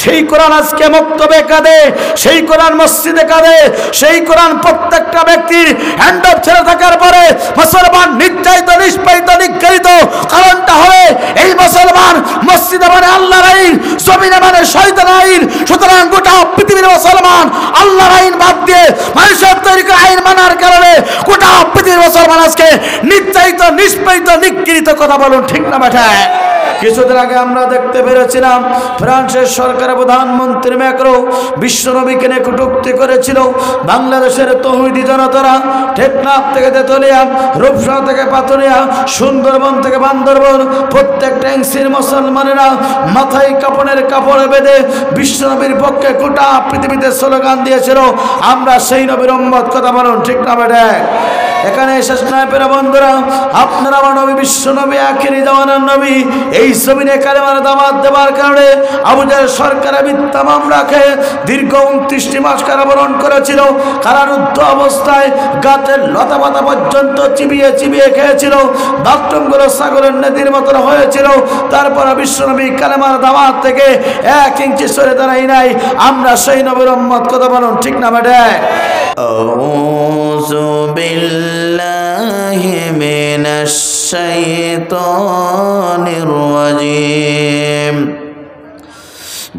সেই কোরআন আজকে মক্তবে কাঁদে, সেই কোরআন মসজিদে কাঁদে, সেই কোরআন প্রত্যেকটা ব্যক্তির হ্যান্ড অফ ছেড়ে থাকার পরে মুসলমান নির্যাতিত, নিষ্পেষিত, নিগৃহীত। কারণটা হবে এই মুসলমান মসজিদে মানে আল্লাহর আইন, জমিনে মানে শয়তানের আইন। সুতরাং গোটা পৃথিবীর মুসলমান আল্লাহর আইন বাদ দিয়ে মানুষের তৈরি করা আইন মানার কারণে গোটা পৃথিবীর মুসলমান আজকে নির্যাতিত, নিষ্পেষিত, নিগৃহীত। কথা বলুন ঠিক না বেঠা? কিছুদিন আগে আমরা দেখতে পেরেছিলাম ফ্রান্সের সরকারের প্রধানমন্ত্রী ম্যাক্রো বিশ্বনবীকে নিয়ে কটূক্তি করেছিল। বাংলাদেশের তৌহিদি জনতারা টেকনাফ থেকে তেতুলিয়া, রূপসা থেকে পাতুরিয়া, সুন্দরবন থেকে বান্দরবন প্রত্যেকটা এনসির মুসলমানেরা মাথায় কাপড়ের কাপড় বেঁধে বিশ্বনবীর পক্ষে গোটা পৃথিবীতে স্লোগান দিয়েছিল, আমরা সেই নবীর উম্মত। কথা বলুন ঠিক না বেঠা? এখানে শেষ নয় পেরা বন্ধুরা, আপনারা আমার নবী বিশ্ব নবী আখিরি জামানার নবী এই জমিনে কালেমার দাওয়াত দেওয়ার কারণে আবু জাহেল সরকার মিথ্যা মামলা খেয়ে দীর্ঘ 29টি মাস কারাবরণ করেছিল। কারারুদ্ধ অবস্থায় গাছের লতা পাতা পর্যন্ত চিবিয়ে চিবিয়ে খেয়েছিল, বাথরুমগুলো ছাগলের নদীর মতন হয়েছিল। তারপর বিশ্ব নবী কালেমার দাওয়াত থেকে 1 ইঞ্চি সরে দাঁড়াই নাই। আমরা সেই নবীর উম্মত। কথা বলুন ঠিক না বেটা? আউযু বিল্লাহি মিনাশ শাইতানির রাজিম।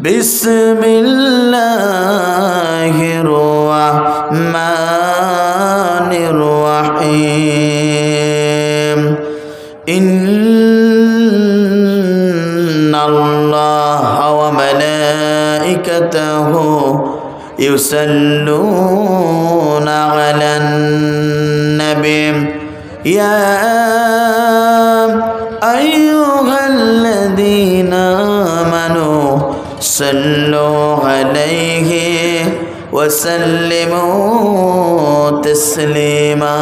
বিসমিল্লাহির রাহমানির রাহিম। ইন্নাল্লাহা ওয়া মালাইকাতাহু ইউসাল্লুনা আলান নবী ইয়া আইয়ুহাল্লাযীনা আমানু সাল্লু আলাইহি ওয়া সাল্লিমু তাসলিমা।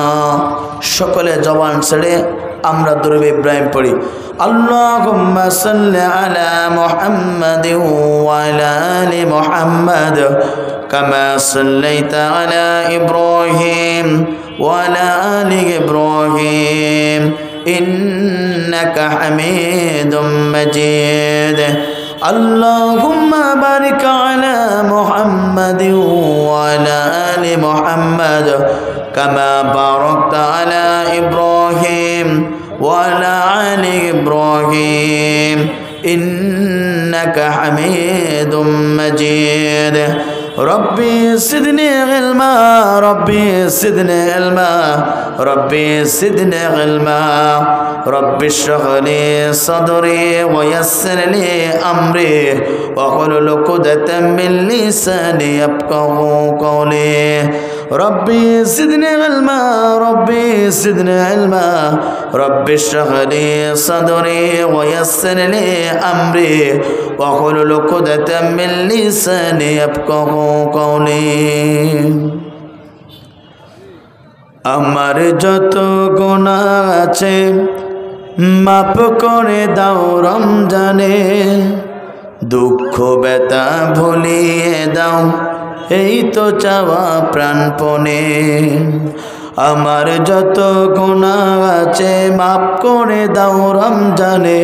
সকলে জবান ছেড়ে আমরা দুরূদ ইব্রাহিম পড়ি। আল্লাহুম্মা সাল্লি আলা মুহাম্মাদিন ওয়া আলা আলি মুহাম্মাদ কামা সাল্লাইতা আলা ইব্রাহিম ওয়া আলা আলি ইব্রাহিম ইন্নাকা হামিদুম মাজিদ। আল্লাহুম্মা বারিক আলা মুহাম্মাদিন ওয়া আলা আলি মুহাম্মাদ কামা বারাকতা আলা ইব্রাহিম ওয়া আলা আলি ইব্রাহিম ইন্নাকা হামিদুম মাজিদ। ربي زدني علما، ربي زدني علما، ربي زدني علما، ربي اشرح لي صدري ويسر لي أمري واحلل عقدة من لساني يفقهوا قولي. ربي زدني علما، ربي زدني علما، ربي اشرح لي صدري ويسر لي أمري واحلل عقدة من لساني يفقهوا قولي. আমার যত গুনাহ আছে মাফ করে দাও রমজানে, দুঃখ ব্যথা ভুলিয়ে দাও এই তো চাওয়া প্রাণপণে। আমার যত গুনাহ আছে মাফ করে দাও রমজানে,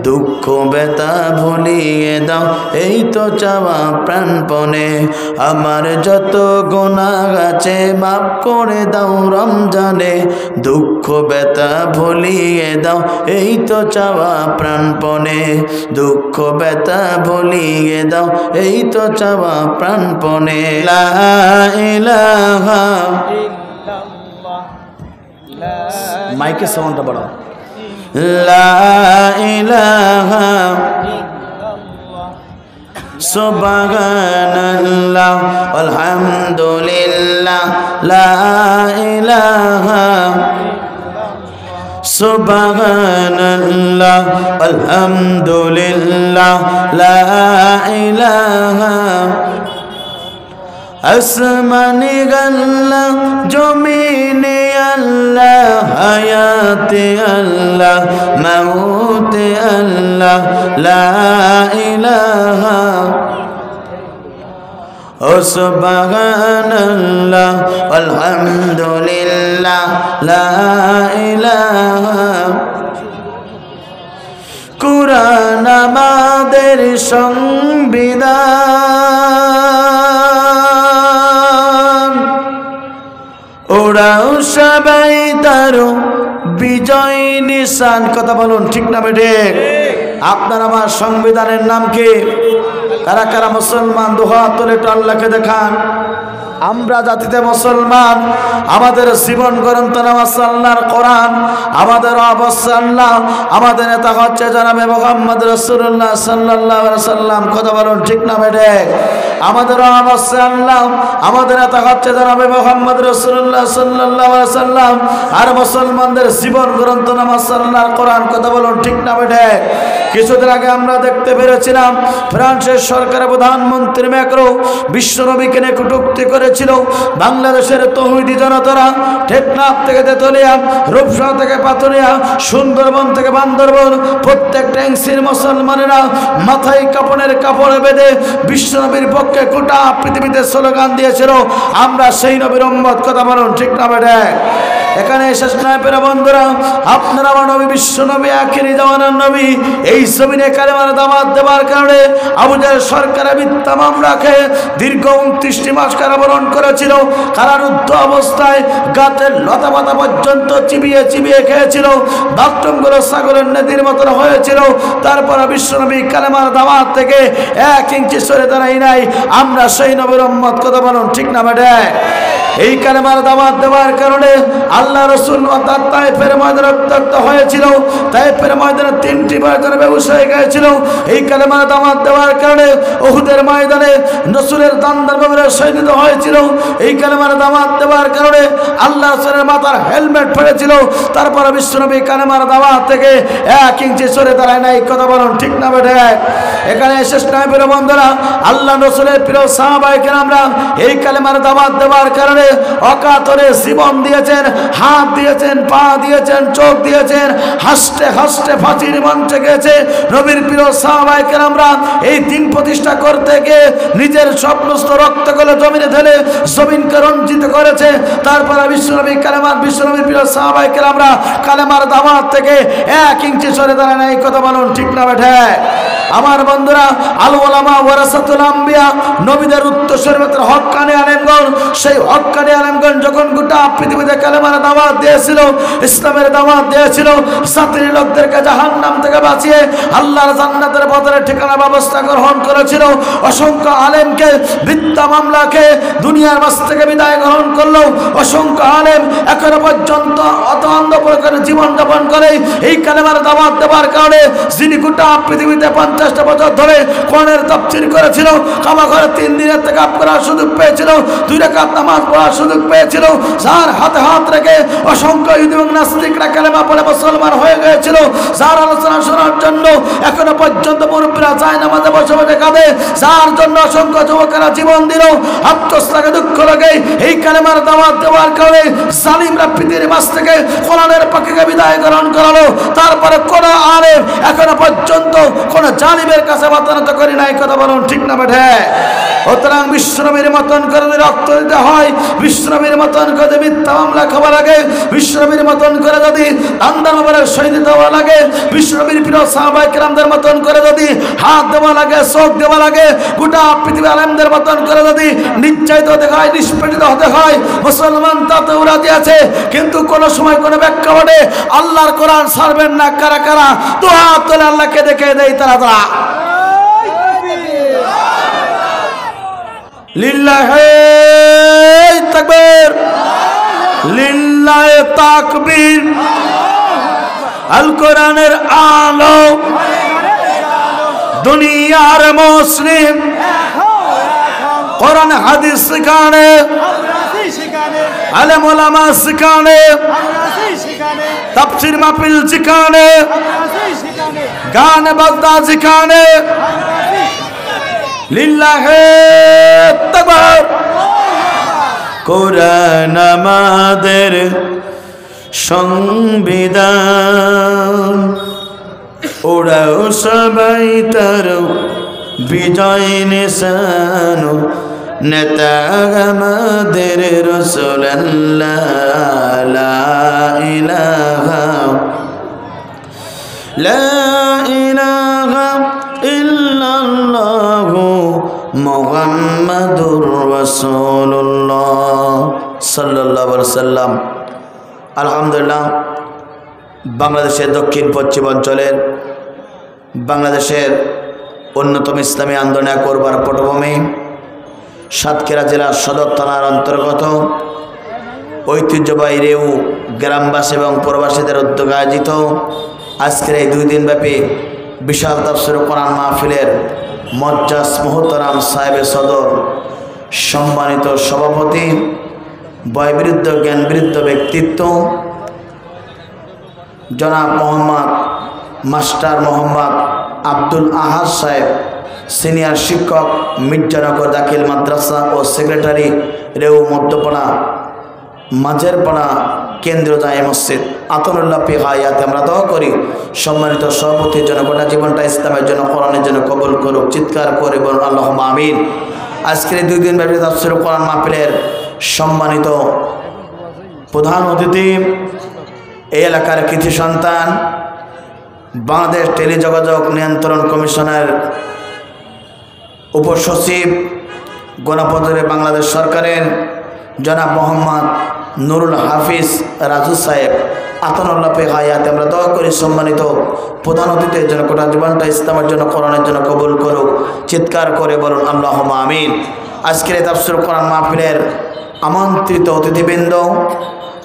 দুঃখ ব্যথা ভুলিয়ে দাও এই তো চাওয়া প্রাণপণে। আমার যত গুনাহ আছে মাফ করে দাও রমজানে, দুঃখ ব্যথা ভুলিয়ে দাও এই তো চাওয়া প্রাণপণে। দুঃখ ব্যথা ভুলিয়ে দাও এই তো চাওয়া প্রাণপণে। লা ইলাহা মাইকে সাউন্ডটা বাড়াও। লা ইলাহা সুবহানাল্লাহ আলহামদুলিল্লাহ লা ইলাহা সুবহানাল্লাহ আলহামদুলিল্লাহ লা ইলাহা। আসমানে আল্লাহ, জমিনে আল্লাহ, হায়াতে আল্লাহ, মাউতে আল্লাহ, লা ইলাহা। ও সুবহানাল্লাহ আলহামদুলিল্লাহ লা ইলাহা। কুরআন আমাদের আমাদের সংবিধান, ওরাও সবাই তার বিজয় নিশান। কথা বলুন ঠিক না বেঠে? আপনার আমার সংবিধানের নাম কি? কারা কারা মুসলমান দুহাত তুলে একটু আল্লাহকে দেখান। আমরা জাতিতে মুসলমান, আমাদের জীবন গ্রন্থ নাম আল্লাহর কোরআন, আমাদের অবস্থা আল্লাহ, আমাদের নেতা হচ্ছে জনাবে মুহাম্মদ রাসূলুল্লাহ সাল্লাল্লাহু আলাইহি সাল্লাম। কথা বলুন ঠিক না বেঠে? আমাদের অবস্থা আল্লাহ, আমাদের নেতা হচ্ছে জনাবে মুহাম্মদ রাসূলুল্লাহ সাল্লাল্লাহু আলাইহি সাল্লাম। আর মুসলমানদের জীবন গ্রন্থ নাম আল্লাহর কোরআন। কথা বলুন ঠিক না বেঠে? কিছুদিন আগে আমরা দেখতে পেরেছিলাম ফ্রান্সের সরকারের প্রধানমন্ত্রী ম্যাক্রো বিশ্বনবীকে নিয়ে কটূক্তি করেছিল। বাংলাদেশের তৌহিদি জনতারা টেকনাফ থেকে তেতুলিয়া, রূপসা থেকে পাতুরিয়া, সুন্দরবন থেকে বান্দরবন প্রত্যেকটা এংসির মুসলমানেরা মাথায় কাপড়ের কাপড় বেঁধে বিশ্বনবীর পক্ষে গোটা পৃথিবীতে স্লোগান দিয়েছিল, আমরা সেই নবীর উম্মত। কথা বলুন ঠিক না বেঠে? এখানে শেষ নয় পেরা বন্ধুরা, আপনারা আমার নবী বিশ্ব নবী আখিরি জামানার নবী এই জমিনে কালেমার দাওয়াত দেওয়ার কারণে আবু জাহেল সরকারের মিথ্যা মামলাকে দীর্ঘ 29টি মাস কারাবরণ করেছিল। কারারুদ্ধ অবস্থায় গাছের লতা পাতা পর্যন্ত চিবিয়ে চিবিয়ে খেয়েছিল, বাথরুমগুলো ছাগলের নদীর মতন হয়েছিল। তারপর বিশ্ব নবী কালেমার দাওয়াত থেকে 1 ইঞ্চি সরে দাঁড়াই নাই, আমরা সেই নবীর উম্মত। কথা বলুন ঠিক না বেঠে? এই কালেমার দাওয়াত দেওয়ার কারণে আল্লাহ রাসূল তায়েফের ময়দানে রক্তাক্ত হয়েছিল। তায়েফের ময়দানে 3টি বারজনে বেহুশ হয়ে গিয়েছিল। এই কালেমার দাওয়াত দেওয়ার কারণে উহুদের ময়দানে রাসূলের দান্দার ব্যাপারে শহীদ হয়েছিল। এই কালেমার দাওয়াত দেওয়ার কারণে আল্লাহ রাসূলের মাথার হেলমেট পড়েছিল। তারপর বিশ্বনবী কালেমার দাওয়াত থেকে 1 ইঞ্চি সরে দাঁড়ায় নাই। কথা বলুন ঠিক না বেঠে? এখানে শেষ নয় প্রিয় বন্ধুরা, আল্লাহ রাসূলের প্রিয় সাহাবায়ে কেরামরা এই কালেমার দাওয়াত দেওয়ার কারণে অকাতরে জীবন দিয়েছেন, হাত দিয়েছেন, পা দিয়েছেন, চোখ দিয়েছেন, হাসতে হাসতে ফাঁসির মঞ্চে গেছে। নবীর প্রিয় সাহাবায়ে কেরামরা এই দিন প্রতিষ্ঠা করতে গিয়ে নিজের সমস্ত রক্তগুলো জমিনে ঢেলে জমিনকে রঞ্জিত করেছে। তারপরে বিশ্বনবীর প্রিয় সাহাবায়ে কেরামরা কালেমার দাওয়াত থেকে 1 ইঞ্চি সরে দাঁড়ায় নাই। কথা বলুন ঠিক না বেঠে? আমার বন্ধুরা, আল উলামা ওয়ারাসাতুল আম্বিয়া, নবীদের উত্তরসূরিদের হক্কানি আলেমগণ, সেই হক্কানি আলেমগণ যখন গোটা পৃথিবীতে কালেমার দাওয়াত দিয়েছিল, ইসলামের দাওয়াত দিয়েছিল, জাতির লোকদেরকে জাহান্নাম থেকে বাঁচিয়ে আল্লাহর জান্নাতের পথের ঠিকানা ব্যবস্থা গ্রহণ করেছিল। অসংখ্য আলেমকে মিথ্যা মামলাকে দুনিয়ার মাঝ থেকে বিদায় গ্রহণ করলো। অসংখ্য আলেম এখনো পর্যন্ত অন্ধ প্রকারের জীবনযাপন করে এই কালেমার দাওয়াত দেওয়ার কারণে, যিনি গোটা পৃথিবীতে 50টা বছর ধরে কোরআনের তাফসীর করেছিল, কাবা ঘরে 3 দিনের থেকে করার সুযোগ পেয়েছিল, 2 রাকাত নামাজ পড়ার সুযোগ পেয়েছিল, যার হাতে হাত রেখে অসংখ্য ইহুদি এবং নাস্তিকরা কালেমা পড়ে মুসলমান হয়ে গিয়েছিল, যার আলোচনা শোনার জন্য এখনো পর্যন্ত মুরব্বীরা যায় নামাজে বসে বসে কাঁদে, যার জন্য অসংখ্য যুবকেরা জীবন দিল, আত্মস্থাকে দুঃখ লাগে এই কালেমার দাওয়াত দেওয়ার কারণে জালিমরা পৃথিবীর মাঝ থেকে কোরআনের পক্ষে বিদায় গ্রহণ করালো। তারপরে কোন আলেম এখনো পর্যন্ত কোন জালিমের কাছে মাতানত করি নাই। কথা বলুন ঠিক না বেঠে? সুতরাং বিশ্বনবীর মতন করে রক্ত দিতে হয়, বিশ্বনবীর মতন করে মিথ্যা মামলা খাওয়া লাগে, বিশ্বনবীর মতন করে যদি আন্দার মোবারক শহীদ দেওয়া লাগে, বিশ্বনবীর প্রিয় সাহাবায়ে কেরামদের মতন করে যদি হাত দেওয়া লাগে, চোখ দেওয়া লাগে, গোটা পৃথিবী আলেমদের মতন করে যদি নির্যাতিত হতে হয়, নিষ্পেষিত হতে হয়, মুসলমান তাতেও রাজি আছে। কিন্তু কোন সময় কোন ব্যাখ্যা ঘটে আল্লাহর কোরআন ছাড়বেন না। কারা কারা তো হাত তোলে আল্লাহকে দেখে দেয় তারা তারা। লিল্লাহি তাকবীর, লিল্লাহি তাকবীর। আল কোরআনের আলো দুনিয়ার মুসলিম, কোরআন হাদিস শিখানে, আলেম ওলামা শিখানে, তাফসীর মাহফিল শিখানে, গান বাজনা শিখানে। লিল্লাহি তাকবীর। কোরআন আমাদের সংবিধান, ওরাও সবাই তার বিজয় নিশান, নেতা আমাদের রাসূলুল্লাহ, লা ইলাহা ইল্লাল্লাহ। ইল্লাল্লাহু মুহাম্মাদুর রাসূলুল্লাহ সাল্লাল্লাহু আলাইহি ওয়াসাল্লাম। আলহামদুলিল্লাহ, বাংলাদেশের দক্ষিণ পশ্চিম অঞ্চলের বাংলাদেশের অন্যতম ইসলামী আন্দোলন করবার পটভূমি সাতক্ষীরা জেলার সদর থানার অন্তর্গত ঐতিহ্যবাহী রেউ গ্রামবাসী এবং প্রবাসীদের উদ্যোগে আয়োজিত আজকের এই 2 দিনব্যাপী বিশাল তাফসীর কোরআন মাহফিলের মজ্জাজ মুহতারাম সাহেবে সদর, সম্মানিত সভাপতি, বয়বৃদ্ধ জ্ঞানবৃদ্ধ ব্যক্তিত্ব জনাব মোহাম্মদ মাস্টার মোহাম্মদ আব্দুল আহাদ সাহেব, সিনিয়র শিক্ষক, মির্জানগর দাখিল মাদ্রাসা ও সেক্রেটারি, রেউ মধ্যপাড়া মাঝেরপাড়া কেন্দ্রীয় জামে মসজিদ, আতনুল্লাহ পি হায়াতে আমরা দোয়া করি সম্মানিত সভাপতির জন্য গোটা জীবনটা ইসলামের জন্য, কোরআনের জন্য কবুল করুক। চিৎকার করে বলুন আল্লাহুম্মা আমিন। আজকের 2 দিনব্যাপী তাফসীর কোরআন মাহফিলের সম্মানিত প্রধান অতিথি, এই এলাকার কৃতি সন্তান, বাংলাদেশ টেলিযোগাযোগ নিয়ন্ত্রণ কমিশনের উপসচিব, গণপ্রজাতন্ত্রী বাংলাদেশ সরকারের জনাব মোহাম্মদ নুরুল হাফিজ রাজু সাহেব, আতনুল্লাহ পি হায়াতে আমরা দোয়া করি সম্মানিত প্রধান অতিথির জন্য গোটা জীবনটা ইসলামের জন্য, কোরআনের জন্য কবুল করুক। চিৎকার করে বলুন আল্লাহুম্মা আমিন। আজকের এই তাফসীর কোরআন মাহফিলের আমন্ত্রিত অতিথিবৃন্দ,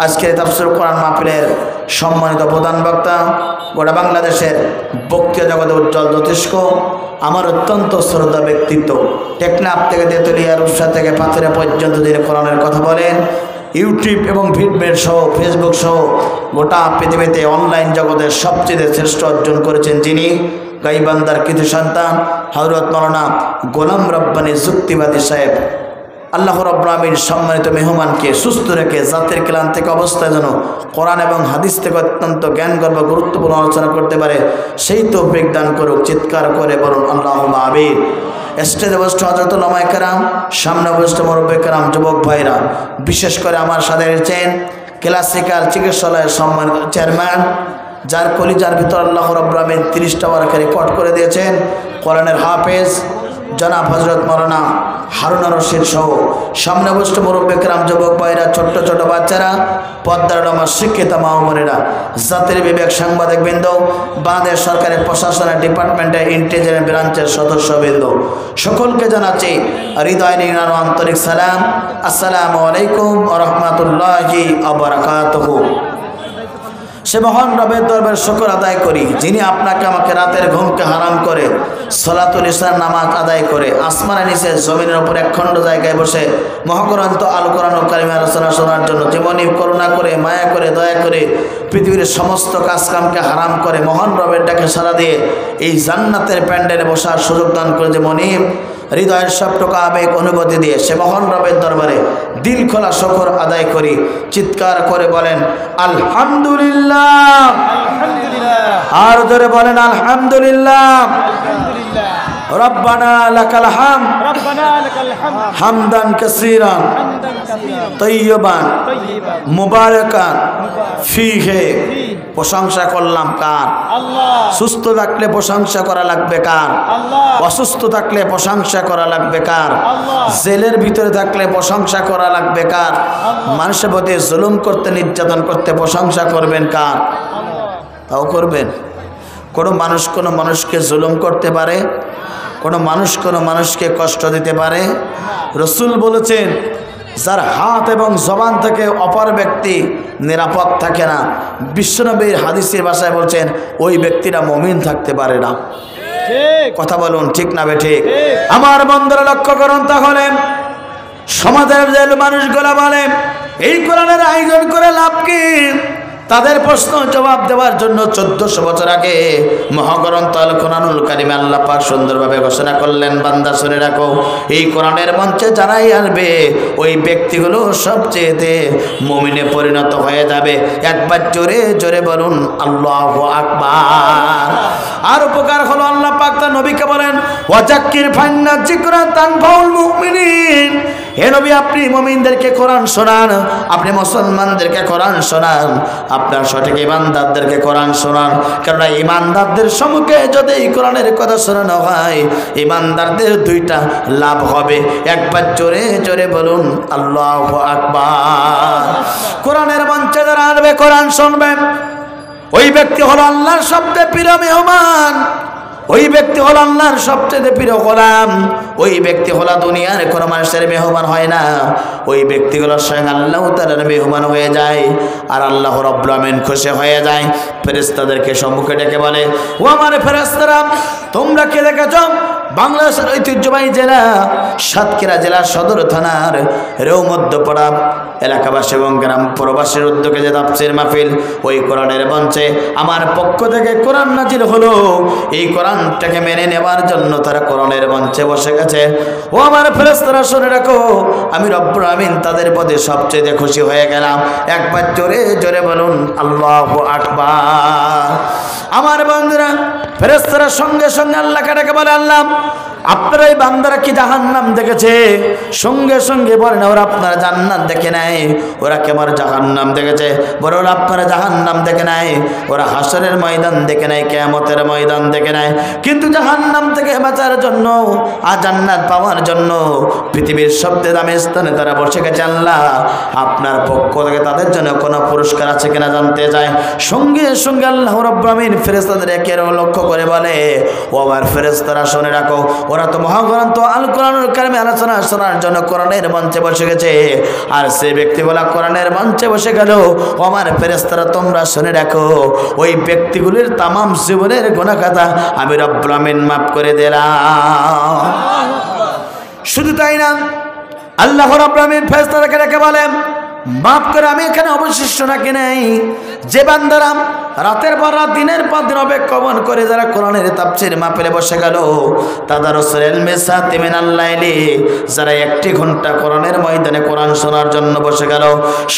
আজকের তাফসীর কোরআন মাহফিলের সম্মানিত প্রধান বক্তা, গোটা বাংলাদেশের বক্তৃতা জগতে উজ্জ্বল জ্যোতিষ্ক, আমার অত্যন্ত শ্রদ্ধা ব্যক্তিত্ব, টেকনাফ থেকে তেতুলিয়া, রূপসা থেকে পাথুরে পর্যন্ত যিনি কোরআনের কথা বলেন, ইউটিউব এবং ভিডমেট সহ ফেসবুক সহ গোটা পৃথিবীতে অনলাইন জগতের সবচেয়ে শ্রেষ্ঠ অর্জন করেছেন যিনি, গাইবান্দার কৃতি সন্তান হযরত মাওলানা গোলাম রব্বানী যুক্তিবাদী সাহেব, আল্লাহ রাব্বুল আমিন সম্মানিত মেহমানকে সুস্থ রেখে জাতের ক্লান্তিক অবস্থায় যেন কোরআন এবং হাদিস থেকে অত্যন্ত জ্ঞানগর্ভ গুরুত্বপূর্ণ আলোচনা করতে পারে সেই তৌফিক দান করুক। চিৎকার করে বলুন আল্লাহুম্মা আমিন। স্টেজে বসে হযরত উলামায়ে কেরাম, সামনে বসে মুরব্বি কেরাম, যুবক ভাইরা, বিশেষ করে আমার সাথে রয়েছেন ক্লাসিক্যাল চিকিৎসালয়ের সম্মানিত চেয়ারম্যান, যার কলিজার ভিতর আল্লাহ রাব্বুল আমিন 30টা ওয়ারকে রেকর্ড করে দিয়েছেন, কোরআনের হাফেজ জনাব হযরত মাওলানা হারুন রশিদ সহ সামনে বসে মুরব্বি কেরাম, যুবক ভাইরা, ছোট্ট ছোট বাচ্চারা, পর্দার আমার শিক্ষিত মা ও বোনেরা, জাতির বিবেক সাংবাদিকবৃন্দ, বাংলাদেশ সরকারের প্রশাসনের ডিপার্টমেন্টের ইন্টেলিজেন্স ব্রাঞ্চের সদস্যবৃন্দ, সকলকে জানাচ্ছি হৃদয় নিংড়ানো আন্তরিক সালাম। আসসালামু আলাইকুম ওয়া রাহমাতুল্লাহি ওয়া বারাকাতুহু। সে মহান রবের দরবারে শুকর আদায় করি যিনি আপনাকে আমাকে রাতের ঘুমকে হারাম করে সলাতুল ইসলাম নামাজ আদায় করে আসমানের নিচে জমিনের উপর একখণ্ড জায়গায় বসে মহাগ্রন্থ আল কোরআন ও কারিমের আলোচনা শোনার জন্য জীবনী করুণা করে, মায়া করে, দয়া করে পৃথিবীর সমস্ত কাজকামকে হারাম করে মহান রবের ডাকে সাড়া দিয়ে এই জান্নাতের প্যান্ডেলে বসার সুযোগ দান করে যে মনিব, হৃদয়ের সবটুকু আবেগ অনুভূতি দিয়ে সে মহান রবের দরবারে দিল খোলা শুকর আদায় করি। চিৎকার করে বলেন আলহামদুলিল্লাহ, আর জোরে বলেন আলহামদুলিল্লাহ। রব্বানা লাকাল হামদ হামদান কাসীরান তাইয়্যিবান মুবারাকান ফীহি। প্রশংসা করলাম কার? সুস্থ থাকলে প্রশংসা করা লাগবে কার? অসুস্থ থাকলে প্রশংসা করা লাগবে কার? জেলের ভিতরে থাকলে প্রশংসা করা লাগবে কার? মানুষের প্রতি জুলুম করতে, নির্যাতন করতে প্রশংসা করবেন কার? তাও করবেন? কোনো মানুষ কোনো মানুষকে জুলুম করতে পারে? কোনো মানুষ কোনো মানুষকে কষ্ট দিতে পারে? রাসূল বলেছেন যার হাত এবং জবান থেকে অপর ব্যক্তি নিরাপদ থাকে না, বিশ্বনবীর হাদিসের ভাষায় বলছেন ওই ব্যক্তিরা মুমিন থাকতে পারে না। কথা বলুন ঠিক না বেঠিক? আমার বন্ধুরা লক্ষ্য করুন, তাহলে সমাজের যে মানুষগুলা বলে এই কোরআনের আয়োজন করে লাভ কি? তাদের প্রশ্ন জবাব দেওয়ার জন্য 1400 বছর আগে মহাগ্রন্থ আল কোরআনুল কারিমে আল্লাহ পাক সুন্দরভাবে ঘোষণা করলেন, বান্দা শুনে রাখো, এই কোরআনের মঞ্চে যারাই আসবে ওই ব্যক্তিগুলো সবচেয়ে মুমিনে পরিণত হয়ে যাবে। একবার জোরে জোরে বলুন আল্লাহু আকবার। আর উপকার হলো আল্লাহ পাক তার নবীকে বলেন ওয়াজাক্কির ফাইন্না যিকরা তানফাউল মুমিনিন, হে নবী আপনি মুমিনদেরকে কোরআন শোনান, আপনি মুসলমানদেরকে কোরআন শোনান, আপনার সঠিক ইমানদারদেরকে কোরআন শোনান। কারণ ইমানদারদের সম্মুখে যদি এই কোরআনের কথা শোনানো হয়, ইমানদারদের দুইটা লাভ হবে। একবার জোরে জোরে বলুন আল্লাহু আকবার। কোরআনের মঞ্চে যারা আসবে, কোরআন শুনবে, ওই ব্যক্তি হলো আল্লাহর সবচেয়ে প্রিয় মেহমান, ওই ব্যক্তি হলো আল্লাহর সবচেয়ে প্রিয় গোলাম, ওই ব্যক্তি হলো দুনিয়ার কোনো মানুষের মেহমান হয় না, ওই ব্যক্তিগুলো স্বয়ং আল্লাহ তাআলার মেহমান হয়ে যায়। আর আল্লাহ রাব্বুল আমিন খুশি হয়ে যায়। ফেরেশতাদেরকে সম্মুখে ডেকে বলে, ও আমার ফেরেশতারা, তোমরা কে দেখেছ বাংলাদেশের ঐতিহ্যবাহী জেলা সাতক্ষীরা জেলার সদর থানার রেউ মধ্যপাড়া এলাকাবাসী এবং গ্রাম প্রবাসীর উদ্যোগে যে তাফসীর মাহফিল, ওই কোরআনের মঞ্চে আমার পক্ষ থেকে কোরআন নাজিল হলো। এই কোরআনটাকে মেনে নেওয়ার জন্য তারা কোরআনের মঞ্চে বসে গেছে। ও আমার ফেরেশতারা শুনে রাখো, আমি রব্বুল আমিন তাদের প্রতি সবচেয়ে খুশি হয়ে গেলাম। একবার জোরে জোরে বলুন আল্লাহু আকবার। আমার বন্ধুরা, ফেরেশতারা সঙ্গে সঙ্গে আল্লাহকে ডেকে বলে, আল্লাহ আপনার এই বান্দারা কি জাহান্নাম দেখেছে? সঙ্গে সঙ্গে বলেন ওরা আপনারা জান্নাত দেখে নাই, ওরা কেমন জাহান্নাম দেখেছে? বলে ওরা আপনারা জাহান্নাম দেখে নাই, ওরা হাসরের ময়দান দেখে নাই, কিয়ামতের ময়দান দেখে নাই, কিন্তু জাহান্নাম থেকে বাঁচার জন্য আর জান্নাত পাওয়ার জন্য পৃথিবীর সবচেয়ে দামি স্থানে তারা বসে গেছে। আল্লাহ আপনার পক্ষ থেকে তাদের জন্য কোনো পুরস্কার আছে কিনা জানতে চায়। সঙ্গে সঙ্গে আল্লাহ রাব্বুল আমিন ফেরেশতাদের একে লক্ষ্য করে বলে, ও আমার ফেরেশতারা শুনে রাখো, ওরা তো মহাগ্রন্থ আল কোরআনুল কারীমে আলোচনা শোনার জন্য কোরআনের মঞ্চে বসে গেছে। আর সেই ব্যক্তিগুলা কোরআনের মঞ্চে বসে গেল। ও আমার ফেরেশতারা তোমরা শুনে রাখো, ওই ব্যক্তিগুলির তামাম জীবনের গুনাহ খাতা আমি রব্বুল আমিন মাফ করে দিলাম। শুধু তাই না, আল্লাহ রাব্বুল আমিন ফেরেশতাদেরকে ডেকে বলেন, মাফ করে আমি এখানে অবশিষ্ট রাখি নাই যে বান্দারা রাতের পর রাত দিনের পর দিন অবলম্বন করে যারা কোরআনের তাফসীর মাহফিলে বসে গেল, তাদারুসুল ইলমি সাতি মিনাল লাইলি, যারা একটি ঘন্টা কোরআনের ময়দানে কোরআন শোনার জন্য বসে গেল,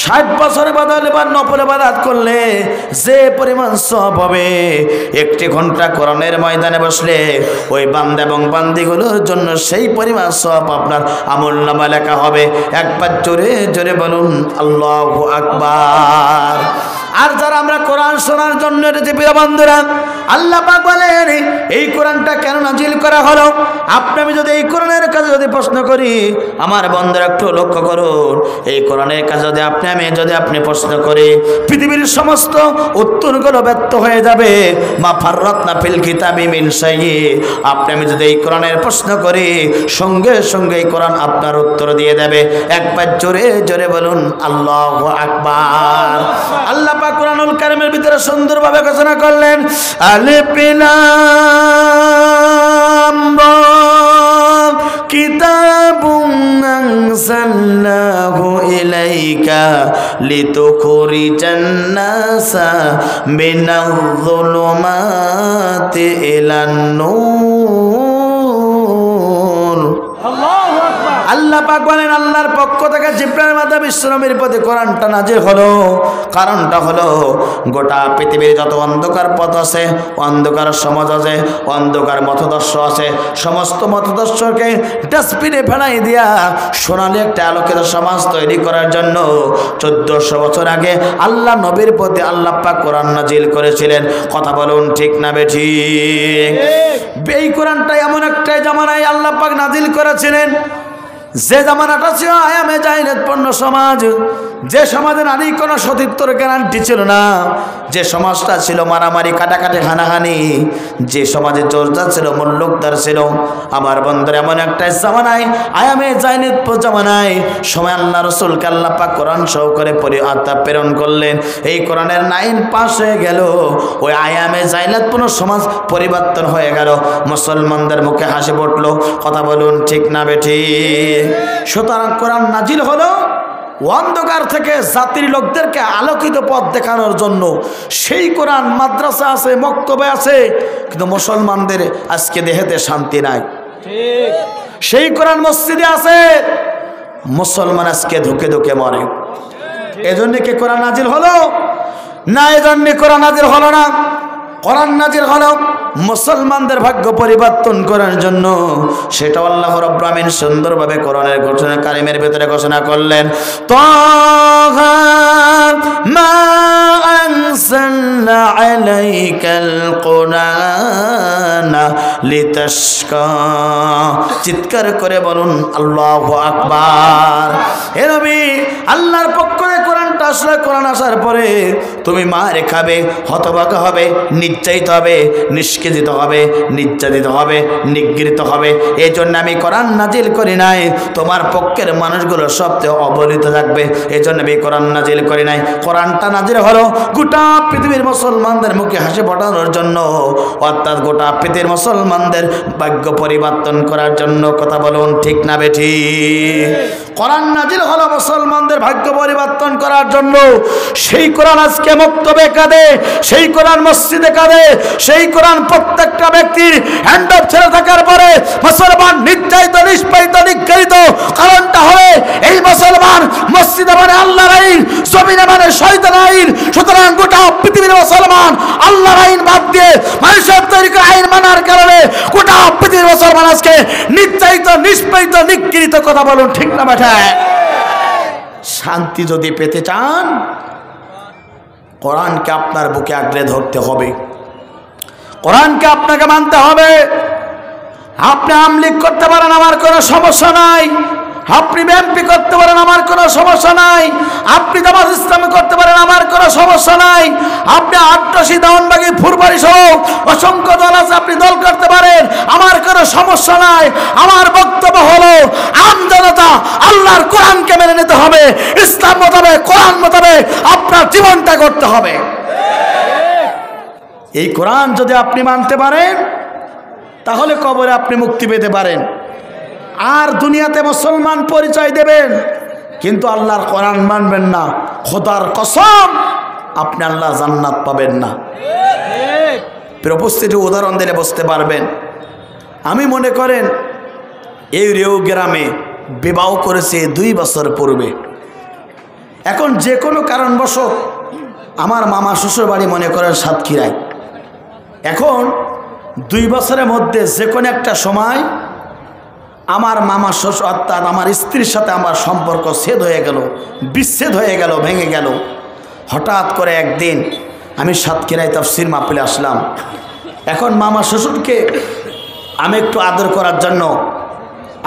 60 বছর বাদলে বা নফল ইবাদত করলে যে পরিমাণ সওয়াব হবে, একটি ঘন্টা কোরআনের ময়দানে বসলে ওই বান্দা এবং বান্দিগুলোর জন্য সেই পরিমাণ সওয়াব আপনার আমলনামায় লেখা হবে। একবার জোরে জোরে বলুন আল্লাহু আকবার। আর যারা আমরা কোরআন শোনার জন্য এসেছি প্রিয় বন্ধুরা, আল্লাহ পাক বলেন এই কোরআনটা কেন নাজিল করা হলো? আপনি আমি যদি এই কোরআনের কাছে যদি প্রশ্ন করি, আমার বন্ধুরা একটু লক্ষ্য করুন, এই কোরআনের কাছে যদি আপনি প্রশ্ন করি, পৃথিবীর সমস্ত উত্তরগুলো ব্যর্থ হয়ে যাবে। মা ফাররাতনা ফিল কিতাবি মিন শাইই। আপনি আমি যদি এই কোরআনের প্রশ্ন করি, সঙ্গে সঙ্গে এই কোরআন আপনার উত্তর দিয়ে দেবে। একবার জোরে জোরে বলুন আল্লাহু আকবার। আল্লাহ পাক কোরআনুল কারীমের ভিতরে সুন্দরভাবে ঘোষণা করলেন, আলিফ লাম রা কিতাবুন আনজালনাহু ইলাইকা লিতুখরিজান নাসা মিনায-যুলুমাতি ইলান নূর। আল্লাহু আকবার। আল্লাহ পাক বলেন আল্লাহর পক্ষ থেকে জিবরাইল মাতা বিশ্বনবীর প্রতি কোরআনটা নাজিল হলো। কারণটা হলো গোটা পৃথিবীর যত অন্ধকার পথ আছে, অন্ধকার সমাজ আছে, অন্ধকার মতদর্শ আছে, সমস্ত মতদর্শকে ডাস্টবিনে ফেলাই দিয়া সোনালি একটা আলোকিত সমাজ তৈরি করার জন্য 1400 বছর আগে আল্লাহ নবীর প্রতি আল্লাহ পাক কোরআন নাজিল করেছিলেন। কথা বলুন ঠিক না বেঠিক? এই কোরআনটা এমন একটা জামানায় আল্লাহ পাক নাজিল করেছিলেন যে জামানাটা ছিল আয়ামে জাহিলিয়াতপূর্ণ সমাজ, যে সমাজে নারী কোনো সতীত্বর গ্যারান্টি ছিল না, যে সমাজটা ছিল মারামারি কাটাকাটি হানাহানি, যে সমাজে জোরদার ছিল মূল্যকদার ছিল। আমার বন্ধুরা, এমন একটা জামানায় আয়ামে জাহিলিয়াত জামানায় সময় আল্লাহ রাসূলকে আল্লাহ পাক কোরআন সহ করে প্রেরণ করলেন। এই কোরআনের 9 পাস হয়ে গেল, ওই আয়ামে জাহিলিয়াতপূর্ণ সমাজ পরিবর্তন হয়ে গেল, মুসলমানদের মুখে হাসি ফুটলো। কথা বলুন ঠিক না বেঠিক? সুতরাং কোরআন নাজিল হলো অন্ধকার থেকে জাতির লোকদেরকে আলোকিত পথ দেখানোর জন্য। সেই কোরআন মাদ্রাসা আছে, মক্তবে আছে, কিন্তু মুসলমানদের আজকে দেহেতে শান্তি নাই। সেই কোরআন মসজিদে আছে, মুসলমান আজকে ধুকে ধুকে মরে। এজন্য কি কোরআন নাজিল হলো? না, এজন্য কোরআন নাজিল হলো না। কোরআন নাজিল হলো মুসলমানদের ভাগ্য পরিবর্তন করার জন্য, সেটা আল্লাহ রাব্বুল আমিন সুন্দরভাবে কোরআনের ঘোষণা কারিমের ভিতরে ঘোষণা করলেন। তাহা মা আনজালনা আলাইকাল কুরআনা লিতাশকা। চিৎকার করে বলুন আল্লাহু আকবার। হে নবী, আল্লাহর পক্ষ থেকে কোরআনটা আসলে, কোরআন আসার পরে তুমি মার খাবে, হতভাগা হবে, নির্যাতিত হবে, নিষ্কৃতিত হবে, নির্যাতিত হবে, নিগৃহীত হবে। এই জন্য আমি কোরআন নাজিল করি নাই, তোমার পক্ষের মানুষগুলো সবচেয়ে অবহেলিত থাকবে, এই জন্য আমি কোরআন নাজিল করি নাই। কোরআনটা নাজিল হলো গোটা পৃথিবীর মুসলমানদের মুখে হাসি ফোটানোর জন্য, অর্থাৎ গোটা পৃথিবীর মুসলমানদের ভাগ্য পরিবর্তন করার জন্য। কথা বলুন ঠিক না বেঠিক? কোরআন নাজিল হলো মুসলমানদের ভাগ্য পরিবর্তন করার জন্য। সেই কোরআন আজকে মক্তবে কাঁদে, সেই কোরআন মসজিদে কাঁদে, সেই কোরআন প্রত্যেকটা ব্যক্তির হ্যান্ড অফ ছেড়ে থাকার পরে মুসলমান নির্যাতিত, নিষ্পাদিত, নিগৃহীত। কারণটা হবে এই মুসলমান মসজিদে মানে আল্লাহর আইন, জমিনে মানে শয়তানের আইন। সুতরাং গোটা পৃথিবীর মুসলমান আল্লাহর আইন বাদ দিয়ে মানুষের তৈরি করা আইন মানার কারণে গোটা পৃথিবীর মুসলমান আজকে নির্যাতিত, নিষ্পাদিত, নিগৃহীত। কথা বলুন ঠিক না বেঠা? শান্তি যদি পেতে চান, কোরআনকে আপনার বুকে আঁকড়ে ধরতে হবে, কোরআনকে আপনাকে মানতে হবে। আপনি আমলিগ করতে পারেন, আমার কোনো সমস্যা নাই। আপনি বিএনপি করতে পারেন, আমার কোনো সমস্যা নাই। আপনি জামাত ইসলামী করতে পারেন, আমার কোনো সমস্যা নাই। আপনি আট্রাসি, দেওয়ানবাগী, ফুরবাড়ি সহ অসংখ্য দল আছে, আপনি দল করতে পারেন, আমার কোনো সমস্যা নাই। আমার বক্তব্য হলো আমজনতা আল্লাহর কোরআনকে মেনে নিতে হবে, ইসলাম মোতাবেক, কোরআন মোতাবেক আপনার জীবনটা করতে হবে। এই কোরআন যদি আপনি মানতে পারেন, তাহলে কবরে আপনি মুক্তি পেতে পারেন, আর দুনিয়াতে মুসলমান পরিচয় দেবেন। কিন্তু আল্লাহর কোরআন মানবেন না, খোদার কসম আপনি আল্লাহ জান্নাত পাবেন না। উপস্থিতি উদাহরণ দিলে বুঝতে পারবেন। আমি মনে করেন এই রেউ গ্রামে বিবাহ করেছে 2 বছর পূর্বে। এখন যে কোনো কারণবশত আমার মামা শ্বশুর বাড়ি মনে করেন সাতক্ষীরায়। এখন 2 বছরের মধ্যে যে কোনো একটা সময় আমার মামা শ্বশুর অর্থাৎ আমার স্ত্রীর সাথে আমার সম্পর্ক ছেদ হয়ে গেল, বিচ্ছেদ হয়ে গেল, ভেঙে গেল। হঠাৎ করে একদিন আমি সাতক্ষীরায় তাফসীর মাহফিলে আসলাম। এখন মামা শ্বশুরকে আমি একটু আদর করার জন্য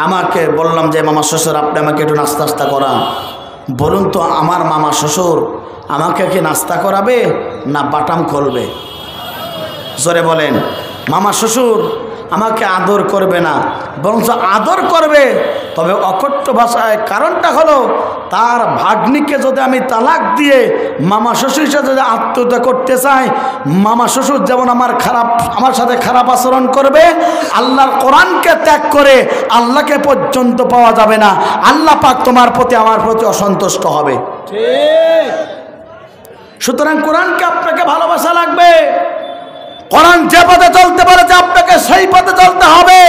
আমাকে বললাম যে মামা শ্বশুর আপনি আমাকে একটু নাস্তা করান। বলুন তো আমার মামা শ্বশুর আমাকে কি নাস্তা করাবে না বাটাম করবে? জোরে বলেন। মামা শ্বশুর আমাকে আদর করবে না, বরঞ্চ আদর করবে, তবে অকট্য ভাষায়। কারণটা হলো তার ভাগ্নিকে যদি আমি তালাক দিয়ে মামা শ্বশুরের সাথে যদি আত্মহত্যা করতে চাই, মামা শ্বশুর যেমন আমার সাথে খারাপ আচরণ করবে, আল্লাহর কোরআনকে ত্যাগ করে আল্লাহকে পর্যন্ত পাওয়া যাবে না। আল্লাহ পাক তোমার প্রতি আমার প্রতি অসন্তুষ্ট হবে। সুতরাং কোরআনকে আপনাকে ভালোবাসা লাগবে। কোরআন যে পথে চলতে পারে আপনাকে সেই পথে চলতে হবে।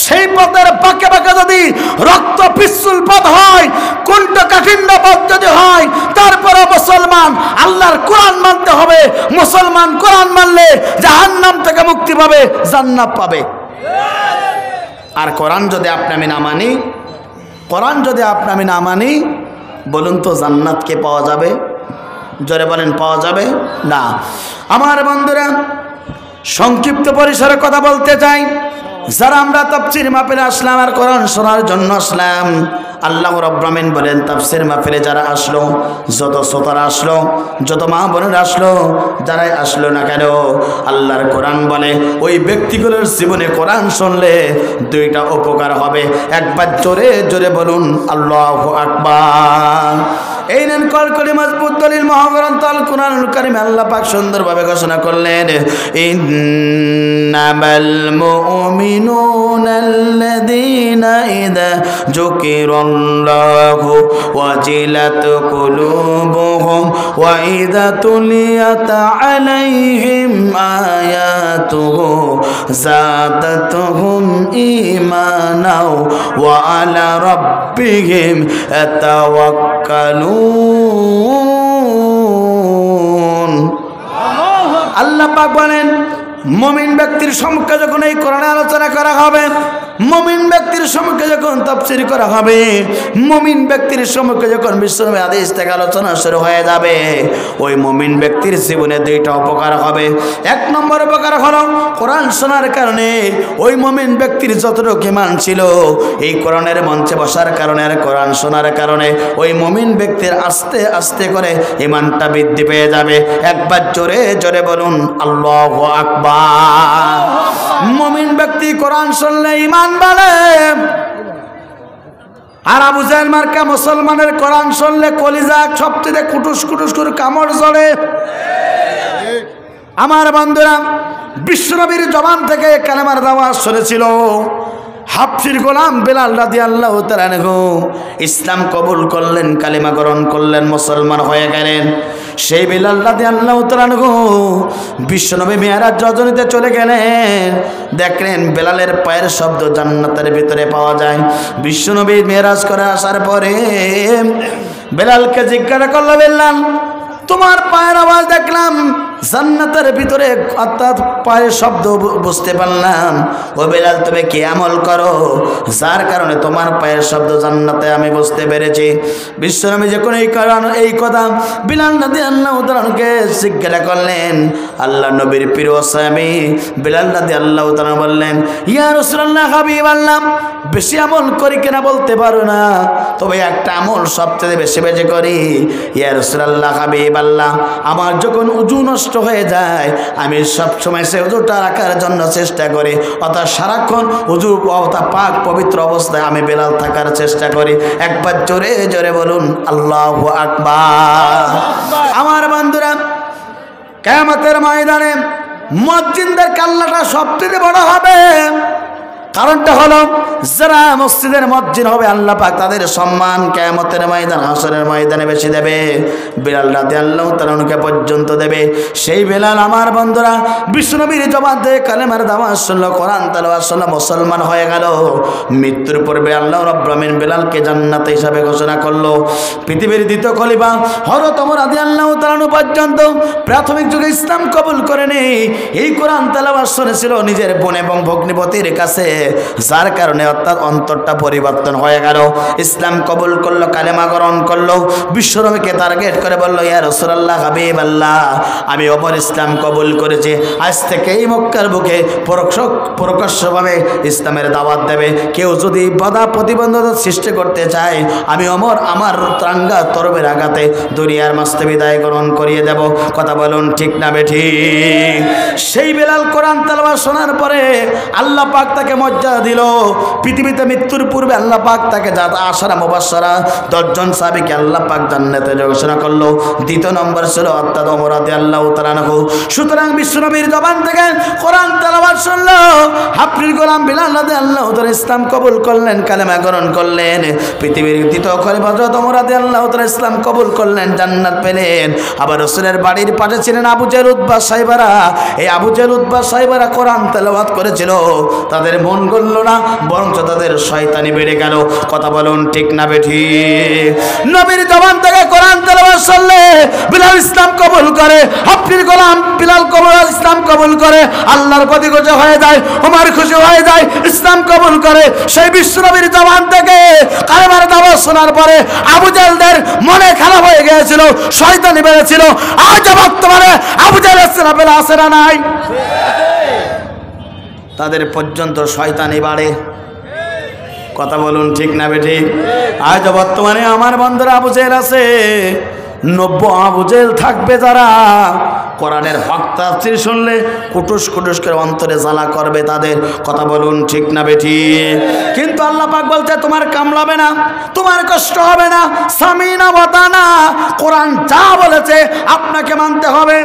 সেই পথের পাকে পাকে যদি রক্ত পিচ্ছিল পথ হয়, কুণ্ঠকাঠিন্য পথ যদি হয়, তারপরে মুসলমান আল্লাহর কোরআন মানতে হবে। মুসলমান কোরআন মানলে জাহান্নাম থেকে মুক্তি পাবে, জান্নাত পাবে। আর কোরআন যদি আমি না মানি, কোরআন যদি আমি না মানি, বলুন তো জান্নাত কে পাওয়া যাবে? জোরে বলেন, পাওয়া যাবে না। আমার বন্ধুরা, সংক্ষিপ্ত পরিসরে কথা বলতে চাই। যারা আমরা তাফসীর মাহফিলে আসলাম আর কোরআন শোনার জন্য আসলাম, আল্লাহ রাব্বুল আমিন বলেন তাফসীর মাহফিলে যারা আসলো, যত শ্রোতারা আসলো, যত মা বোনেরা আসলো, যারাই আসলো না কেন, আল্লাহর কোরআন বলে ওই ব্যক্তিগুলোর জীবনে কোরআন শুনলে 2টা উপকার হবে। একবার জোরে জোরে বলুন আল্লাহু আকবার। এই নেন কলকলি মজবুত দলিল, মহাগ্রন্থ আল কুরআনুল কারীম। আল্লাহ পাক সুন্দরভাবে ঘোষণা করলেন, ইন্নামাল মুমিনুনা আল্লাযীনা ইযা যুকিরাল্লাহু ওয়াজিলাত কুলুবুহুম ওয়া ইযা তুলিয়াত আলাইহিম আয়াতুহু যাদাতুহুম ঈমানাও ওয়া আলা রাব্বিহিম ইয়াতাওয়াক্কালুন। আল্লাহ পাক বলেন, মুমিন ব্যক্তির সম্মুখে যখন এই কোরআনে আলোচনা করা হবে, মুমিন ব্যক্তির সম্মুখে যখন তাফসীর করা হবে, মুমিন ব্যক্তির সম্মুখে যখন বিশ্বনবী হাদিস থেকে আলোচনা শুরু হয়ে যাবে, ওই মুমিন ব্যক্তির জীবনে দুইটা উপকার হবে। এক নম্বর উপকার হলো কোরআন শোনার কারণে ওই মুমিন ব্যক্তির যতটুকু ঈমান ছিল, এই কোরআনের মঞ্চে বসার কারণে আর কোরআন শোনার কারণে ওই মুমিন ব্যক্তির আস্তে আস্তে করে ঈমানটা বৃদ্ধি পেয়ে যাবে। একবার জোরে জোরে বলুন আল্লাহু আকবার। মুমিন ব্যক্তি কোরআন শুনলে ঈমান বাড়ে। আর আবু জাহেল মার্কা মুসলমানের কোরআন শুনলে কলিজা সবচেয়ে কুটুস কুটুস করে কামড় জড়ে। আমার বন্ধুরা, বিশ্বনবীর জবান থেকে কালেমার দাওয়াত শুনেছিল হাফসির গোলাম বেলাল রাদিয়াল্লাহু তাআলা আনহু। ইসলাম কবুল করলেন, কালিমা গ্রহণ করলেন, মুসলমান হয়ে গেলেন। সেই বেলাল রাদিয়াল্লাহু তাআলা আনহু বিশ্বনবী মিরাজ রজনীতে চলে গেলেন। দেখলেন বেলালের পায়ের শব্দ জান্নাতের ভিতরে পাওয়া যায়। বিশ্বনবী মিরাজ করে আসার পরে বেলালকে জিজ্ঞাসা করলো, বেলাল তোমার পায়ের আওয়াজ দেখলাম জান্নাতের ভিতরে, অর্থাৎ পায়ের শব্দ বুঝতে পারলাম। ও বেলাল তুমি কি আমল করো যার কারণে তোমার পায়ের শব্দ জান্নাতে আমি বুঝতে পেরেছি? বিশ্বনবী যখন এই কথা বেলাল রাদিয়াল্লাহু তাআলাকে জিজ্ঞাসা করলেন, আল্লাহ নবীর প্রিয় সাহাবী বেলাল রাদিয়াল্লাহু তাআলা বললেন, ইয়া রাসূলুল্লাহ হাবিবাল্লাহ, বেশি আমল করি কিনা বলতে পারো না, তবে একটা আমল সবচেয়ে বেশি বেশি করি। ইয়া রাসূলুল্লাহ হাবিবাল্লাহ, আমার যখন উযু নষ্ট হয়ে যায় আমি সবসময় সে উযুটা রাখার জন্য চেষ্টা করি, অর্থাৎ সারাক্ষণ উযু পাক পবিত্র অবস্থায় আমি বেলাল থাকার চেষ্টা করি। একবার জোরে জোরে বলুন আল্লাহু আকবার। আমার বন্ধুরা, কিয়ামতের ময়দানে মুয়াজ্জিনদের কাল্লাটা সবচেয়ে বড় হবে। কারণটা হলো যারা মসজিদের মুয়াজ্জিন হবে আল্লাহ পাক তাদের সম্মান কিয়ামতের ময়দান হাসরের ময়দানে বেশি দেবে। বেলাল রাদিয়াল্লাহু তাআলাকে পর্যন্ত দেবে। সেই বেলাল আমার বন্ধুরা বিশ্বনবীর জবান দিয়ে কালেমার দাওয়াত শুনলো, কোরআন তেলাওয়াত শুনলো, মুসলমান হয়ে গেল। মৃত্যুর পূর্বে আল্লাহ রাব্বুল আমিন বেলালকে জান্নাত হিসাবে ঘোষণা করলো। পৃথিবীর দ্বিতীয় খলিফা হযরত ওমর রাদিয়াল্লাহু তাআলা পর্যন্ত প্রাথমিক যুগে ইসলাম কবুল করেনি। এই কোরআন তেলাওয়াত শুনেছিল নিজের বোন এবং ভগ্নিপতির কাছে, যার কারণে অর্থাৎ অন্তরটা পরিবর্তন হয়ে গেল। ইসলাম কবুল করলো, কালেমা গ্রহণ করলো। বিশ্বনবীকে টার্গেট করে বললো, ইয়া রাসূলুল্লাহ হাবিবাল্লাহ, আমি ওমর ইসলাম কবুল করেছি। আজ থেকে এই মক্কার বুকে প্রকাশ্যভাবে ইসলামের দাওয়াত দেবে। কেউ যদি বাধা প্রতিবন্ধকতা সৃষ্টি করতে চায়, আমি ওমর আমার ত্রাঙ্গা তরবের আঘাতে দুনিয়ার মাঝে বিদায় গ্রহণ করিয়ে দেব। কথা বলুন ঠিক না বেঠিক? সেই বেলাল কোরআন তেলাওয়াত শোনার পরে আল্লাহ পাক তাকে মর্যাদা দিল। পৃথিবীতে মৃত্যুর পূর্বে আল্লাহ পাক তাকে আশারা মুবাশশারা 10 জন সাহাবীকে আল্লাহ পাক জান্নাতে ঘোষণা করলো। দ্বিতীয় নম্বর ছিল অর্থাৎ ওমর রাদিয়াল্লাহু তাআলা আনহু। সুতরাং বিশ্বনবীর জবান থেকে কোরআন তেলাওয়াত শুনলো, হাফসির গোলাম বেলাল রাদিয়াল্লাহু তাআলা ইসলাম কবুল করলেন, কালেমা গ্রহণ করলেন। পৃথিবীর দ্বিতীয় খলিফা হযরত ওমর রাদিয়াল্লাহু তাআলা ইসলাম কবুল করলেন, জান্নাত পেলেন। আবার রাসূলের বাড়ির পাশে ছিলেন আবু জেহেল, উতবা, সাইবারা। এই আবু জেহেল, উতবা, সাইবারা কোরআন তেলাওয়াত করেছিল। তাদের মন গলল না, বরং তাদের শয়তানি বেড়ে গেল। কথা বলুন ঠিক না বেঠিক? নবীর জবান থেকে কোরআন তেলাওয়াত শুনলে বিলাল ইসলাম কবুল করে, হাফসির গোলাম বিলাল ইসলাম কবুল করে, আল্লাহর প্রতি খুশি হয়ে যায়, ওমর খুশি হয়ে যায়, ইসলাম কবুল করে। সেই বিশ্বনবীর জবান থেকে কালেমার দাওয়াত শোনার পরে আবু জেহেলদের মনে খারাপ হয়ে গিয়েছিল, শয়তানি বেড়েছিল। আজ বর্তমানে আবু জেহেলের ছেলেপেলে আছে না নাই? তাদের পর্যন্ত শয়তানি বাড়ে। কথা বলুন ঠিক না বেঠিক? আজ বর্তমানে আমার বন্ধুরা আবু জেহেল আছে, 90 আবু জেহেল থাকবে যারা কোরআনের হক তাফসীর শুনলে কুটুস কুটুস করে অন্তরে জ্বালা করবে তাদের। কথা বলুন ঠিক না বেঠিক? কিন্তু আল্লাহ পাক বলছে তোমার কামড়াবে না, তোমার কষ্ট হবে না। সামিনা ওয়াতানা, কোরআন যা বলেছে আপনাকে মানতে হবে।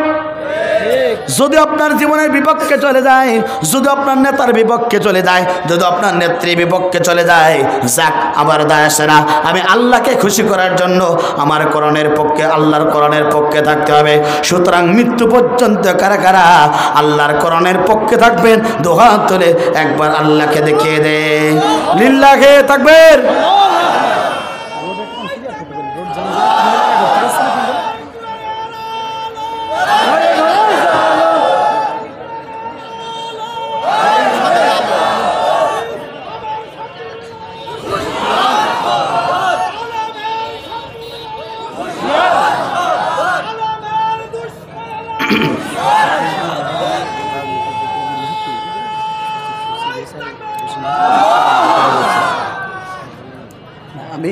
যদি আপনার জীবনের বিপক্ষে চলে যায়, যদি আপনার নেতার বিপক্ষে চলে যায়, যদি আপনার নেত্রীর বিপক্ষে চলে যায়, যাক, আবার দায় আসে না। আমি আল্লাহকে খুশি করার জন্য আমার কোরআনের পক্ষে, আল্লাহর কোরআনের পক্ষে থাকতে হবে। সুতরাং মৃত্যু পর্যন্ত কারা কারা আল্লাহর কোরআনের পক্ষে থাকবেন? দুহাত তুলে একবার আল্লাহকে দেখিয়ে দে। লিল্লাহে তাকবীর। আমি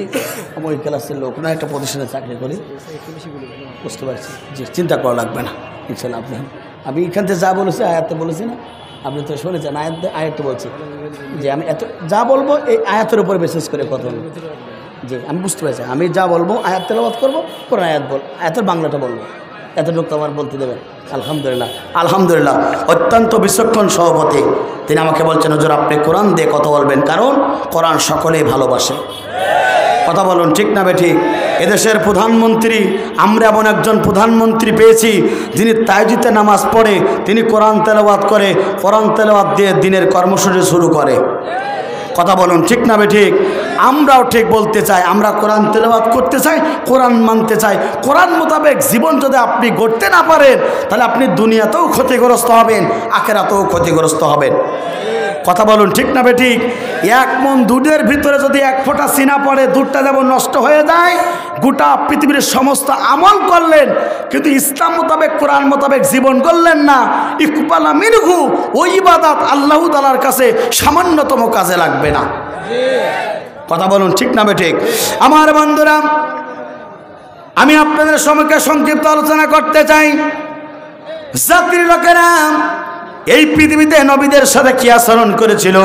ওই ক্লাসের লোক না, একটা প্রতিষ্ঠানে চাকরি করি, বুঝতে পারছি। জি, চিন্তা করা লাগবে না ইনশাল্লাহ। আমি এখান থেকে যা বলেছি আয়াতে বলেছি না, আপনি তো শুনেছেন আয়াতটা বলছি যে আমি এত যা বলবো এই আয়াতের উপর বিশেষ করে কথা বলবো। জি, আমি বুঝতে পারছি। আমি যা বলবো আয়াত তেলাওয়াত করবো, কোরআন আয়াতের বাংলাটা বলবো, এতটুকু তো আমার বলতে দেবেন। আলহামদুলিল্লাহ, আলহামদুলিল্লাহ। অত্যন্ত বিচক্ষণ সভাপতি, তিনি আমাকে বলছেন হুজুর আপনি কোরআন দিয়ে কথা বলবেন, কারণ কোরআন সকলেই ভালোবাসে। কথা বলুন ঠিক না বেঠিক? এদেশের প্রধানমন্ত্রী, আমরা এমন একজন প্রধানমন্ত্রী পেয়েছি যিনি তাহাজ্জুদে নামাজ পড়ে, তিনি কোরআন তেলাওয়াত করে, কোরআন তেলাওয়াত দিয়ে দিনের কর্মসূচি শুরু করে। কথা বলুন ঠিক না বেঠিক? আমরাও ঠিক বলতে চাই, আমরা কোরআন তেলাওয়াত করতে চাই, কোরআন মানতে চাই। কোরআন মোতাবেক জীবন যদি আপনি গড়তে না পারেন, তাহলে আপনি দুনিয়াতেও ক্ষতিগ্রস্ত হবেন, আখিরাতেও ক্ষতিগ্রস্ত হবেন। কথা বলুন ঠিক না বেঠিক? এক মন দুধের ভিতরে যদি এক ফোঁটা চিনা পড়ে, দুধটা যেমন নষ্ট হয়ে যায়, গোটা পৃথিবীর সমস্ত আমল করলেন কিন্তু ইসলাম মোতাবেক কোরআন মোতাবেক জীবন করলেন না, ইকবালা মিনহু, ওই ইবাদত আল্লাহ তাআলার কাছে সামান্যতম কাজে লাগবে না। কথা বলুন ঠিক না বেঠিক? আমার বন্ধুরা, আমি আপনাদের সম্মুখে সংক্ষিপ্ত আলোচনা করতে চাই। জাতির লোকেরা এই পৃথিবীতে নবীদের সাথে কি আচরণ করেছিল,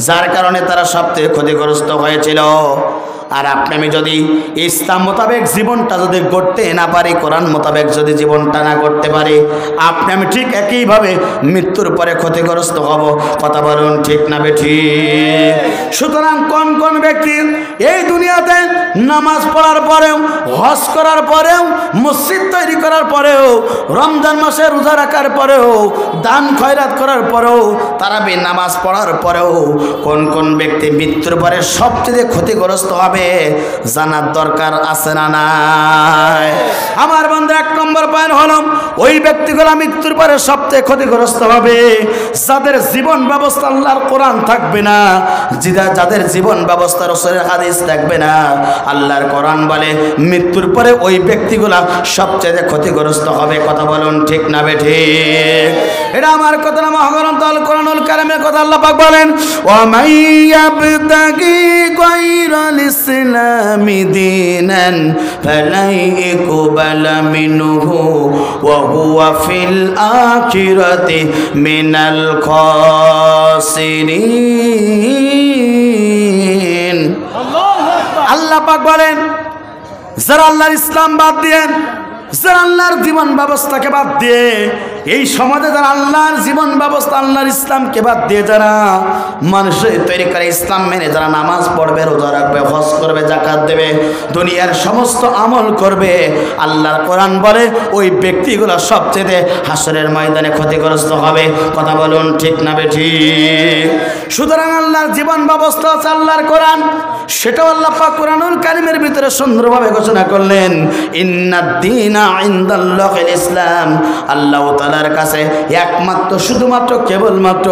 যার কারণে তারা সবথেকে ক্ষতিগ্রস্ত হয়েছিল। আর আপনি আমি যদি ইসলাম মোতাবেক জীবনটা যদি গড়তে না পারি, কোরআন মোতাবেক যদি জীবনটা না করতে পারি, আপনি আমি ঠিক একইভাবে মৃত্যুর পরে ক্ষতিগ্রস্ত হব। কথা বলুন ঠিক না বেঠিক? সুতরাং কোন কোন ব্যক্তি এই দুনিয়াতে নামাজ পড়ার পরেও, হজ করার পরেও, মসজিদ তৈরি করার পরেও, রমজান মাসে রোজা রাখার পরেও, দান খয়রাত করার পরেও, তারাবি নামাজ পড়ার পরেও কোন কোন ব্যক্তি মৃত্যুর পরে সবচেয়ে ক্ষতিগ্রস্ত হবে, জানার দরকার আছে না নাই? আমার বন্ধু, এক নম্বর পয়েন্ট হলো ওই ব্যক্তিগুলো মৃত্যুর পরে সবচেয়ে ক্ষতিগ্রস্ত হবে যাদের জীবন ব্যবস্থা আল্লাহর কোরআন থাকবে না, যাদের জীবন ব্যবস্থা রাসূলের হাদিস থাকবে না। আল্লাহর কোরআন বলে মৃত্যুর পরে ওই ব্যক্তিগুলা সবচেয়ে ক্ষতিগ্রস্ত হবে। কথা বলুন ঠিক না বেঠিক? এটা আমার কথা না, মহাগ্রন্থ আল কোরআনুল কারীমের কথা। আল্লাহ পাক বলেন ওয়া মাইয়াবতাগি গায়রাল ইসলামি দীনান ফালাই ইকবালা মিনহু ওয়া হুয়া ফিল আখিরাতি মিনাল খাসিরিন। আল্লাহ পাক বলেন যারা আল্লাহর ইসলাম বাদ দিয়ে, যারা আল্লাহর জীবন ব্যবস্থাকে বাদ দিয়ে, এই সমাজে যারা আল্লাহর জীবন ব্যবস্থা আল্লাহর ইসলামকে বাদ দিয়ে যারা মানুষের তৈরি করে ইসলাম মেনে যারা নামাজ পড়বে, রোজা রাখবে, হজ করবে, যাকাত দেবে, দুনিয়ার সমস্ত আমল করবে, আল্লাহর কোরআন বলে ওই ব্যক্তিগুলো সবচেয়ে হাসরের ময়দানে ক্ষতিগ্রস্ত হবে। কথা বলুন ঠিক না বেঠিক? সুতরাং আল্লাহর জীবন ব্যবস্থা আছে আল্লাহর কোরআন, সেটাও আল্লাহ পাক কোরআনুল কারীমের ভিতরে সুন্দরভাবে ঘোষণা করলেন ইন্নাদ-দীনা ইনদাল্লাহিল ইসলাম। আল্লাহ তাআলার কাছে একমাত্র শুধুমাত্র কেবলমাত্র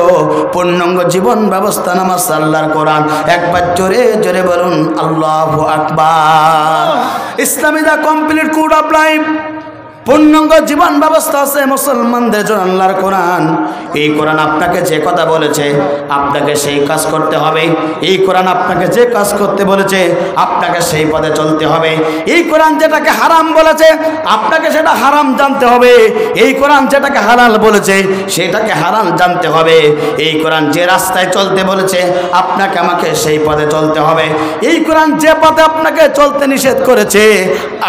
পূর্ণাঙ্গ জীবন ব্যবস্থা নামাজ, আল্লাহর কোরআন। একবার জোরে জোরে বলুন আল্লাহু আকবার। ইসলামী the complete code of life, পূর্ণাঙ্গ জীবন ব্যবস্থা আছে মুসলমানদের জন্য আল্লাহর কোরআন। এই কোরআন আপনাকে যে কথা বলেছে আপনাকে সেই কাজ করতে হবে। এই কোরআন আপনাকে যে কাজ করতে বলেছে আপনাকে সেই পথে চলতে হবে। এই কোরআন যেটাকে হারাম বলেছে আপনাকে সেটা হারাম জানতে হবে। এই কোরআন যেটাকে হালাল বলেছে সেটাকে হালাল জানতে হবে। এই কোরআন যে রাস্তায় চলতে বলেছে আপনাকে আমাকে সেই পথে চলতে হবে। এই কোরআন যে পথে আপনাকে চলতে নিষেধ করেছে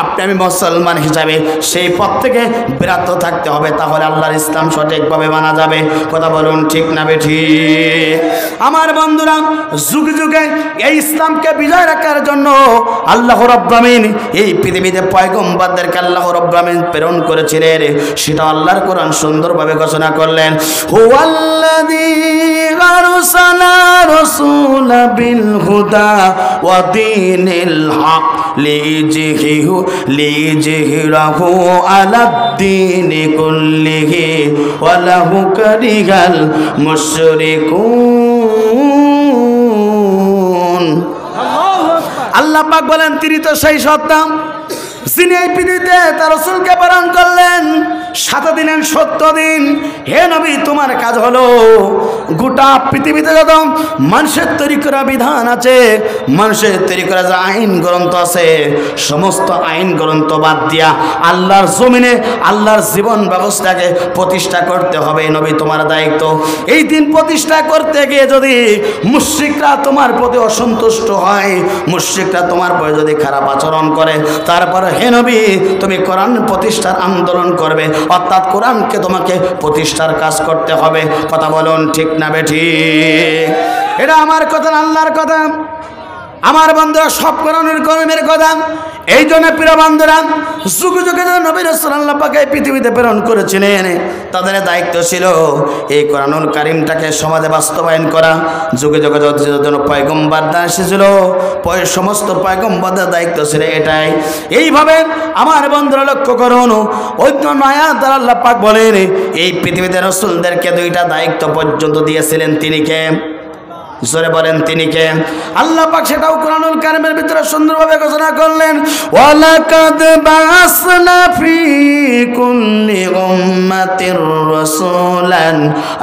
আপনি আমি মুসলমান হিসাবে সেই পথ থেকে বিরত থাকতে হবে, তাহলে আল্লাহর ইসলাম সঠিকভাবে মানা যাবে। কথা বলুন ঠিক না বেঠিক? আমার বন্ধুরা, যুগে যুগে এই ইসলামকে বিজয় রাখার জন্য আল্লাহ রাব্বুল আমিন এই পৃথিবীতে পয়গম্বরদেরকে আল্লাহ রাব্বুল আমিন প্রেরণ করেছিলেন, সেটা আল্লাহর কোরআন সুন্দরভাবে ঘোষণা করলেন হুয়াল্লাযী আরসালা রাসূলা বিল হুদা ওয়া দীনিল হক লিইয়ুযহিরাহু আলাদ-দীনি কুল্লিহি ওয়া লাহু কারিহাল মুশরিকুন। আল্লাহ পাক বলেন তিনি তো সেই সত্তা যিনি এই পৃথিবীতে তার রাসূলকে প্রেরণ করলেন সাথে দিলেন 70 দিন। হে নবী, তোমার কাজ হলো গোটা পৃথিবীতে যত মানুষের তৈরি করা বিধান আছে, মানুষের তৈরি করা যে আইন গ্রন্থ আছে, সমস্ত আইন গ্রন্থ বাদ দিয়া আল্লাহর জমিনে আল্লাহর জীবন ব্যবস্থাকে প্রতিষ্ঠা করতে হবে। নবী, তোমার দায়িত্ব। এই দিন প্রতিষ্ঠা করতে গিয়ে যদি মুশরিকরা তোমার প্রতি অসন্তুষ্ট হয়, মুশরিকরা তোমার প্রতি যদি খারাপ আচরণ করে, তারপরে হে নবী, তুমি কোরআন প্রতিষ্ঠার আন্দোলন করবে, অর্থাৎ কোরআনকে তোমাকে প্রতিষ্ঠার কাজ করতে হবে। কথা বলুন ঠিক না বেঠিক? এটা আমার কথা না, আল্লাহর কথা। আমার বন্ধুরা, সব কোরআনের কর্মের কথা। এই জন্য প্রিয় বন্ধুরা, যুগে যুগে যারা নবী রাসূল আল্লাহ পাক এই পৃথিবীতে প্রেরণ করেছিলেন, তাদের দায়িত্ব ছিল এই কোরআনুল কারীমটাকে সমাজে বাস্তবায়ন করা। যুগে যুগে যত পয়গম্বররা এসেছিল, সমস্ত পয়গম্বরদের দায়িত্ব ছিল এটাই। এইভাবে আমার বন্ধুরা লক্ষ্য করুন, অন্য আয়াত দ্বারা আল্লাহ পাক বলেন এই পৃথিবীতে রাসূলদেরকে 2টা দায়িত্ব পর্যন্ত দিয়েছিলেন। তিনি কে? জোরে বলেন, তিনি কে? আল্লাহ পাক সেটাও কোরআনুল কারীমের ভিতরে সুন্দরভাবে ঘোষণা করলেন, ওয়ালাকাদ বাসনা ফি কুল্লি উম্মাতির রাসূলান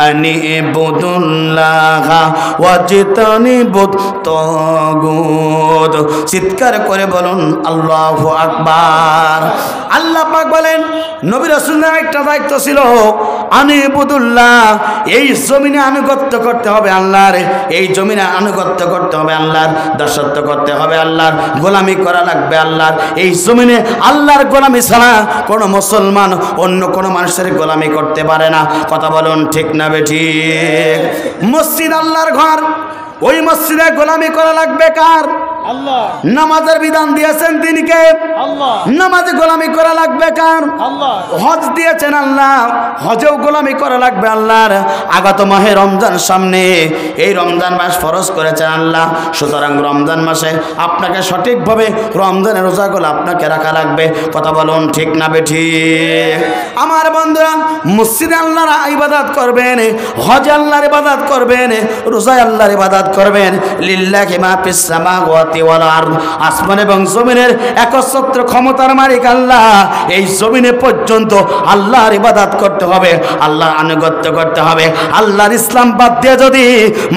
আনি ইবুদুল্লাহা ওয়াজতানিবুত তাগুত। চিৎকার করে বলুন আল্লাহু আকবার। আল্লাহ পাক বলেন নবী রাসূলের একটা দায়িত্ব ছিল, আনি ইবুদুল্লাহ, এই জমিনে আনুগত্য করতে হবে আল্লাহর, এই জমিনে আনুগত্য করতে হবে আল্লাহর, দাসত্ব করতে হবে আল্লাহর, গোলামি করা লাগবে আল্লাহর। এই জমিনে আল্লাহর গোলামি ছাড়া কোনো মুসলমান অন্য কোনো মানুষের গোলামি করতে পারে না। কথা বলুন ঠিক না বেঠিক? মসজিদ আল্লাহর ঘর, ওই মসজিদে গোলামি করা লাগবে কার? আল্লাহ। নামাজের বিধান দিয়েছেন তিনি কে? আল্লাহ। নামাজে গোলামি করা লাগবে কার? আল্লাহ। হজ দিয়েছেন আল্লাহ, হজেও গোলামি করা লাগবে আল্লাহর। আগত মাহে রমজান সামনে, এই রমজান মাস ফরজ করেছেন আল্লাহ, সুতরাং রমজান মাসে আপনাকে সঠিকভাবে রমজানের রোজাগুলো আপনাকে রাখা লাগবে। কথা বলুন ঠিক না বেঠিক? আমার বন্ধুরা, মসজিদে আল্লাহর ইবাদত করবেন, হজে আল্লাহর ইবাদত করবেন, রোজায় আল্লাহর ইবাদত করবেন। লিল্লাহি মা ফিস সামাওয়াতি ওয়াল আরদ, আসমান এবং জমিনের একচ্ছত্র ক্ষমতার মালিক আল্লাহ। এই জমিনে পর্যন্ত আল্লাহর ইবাদত করতে হবে, আল্লাহর আনুগত্য করতে হবে। আল্লাহর ইসলাম বাদ দিয়ে যদি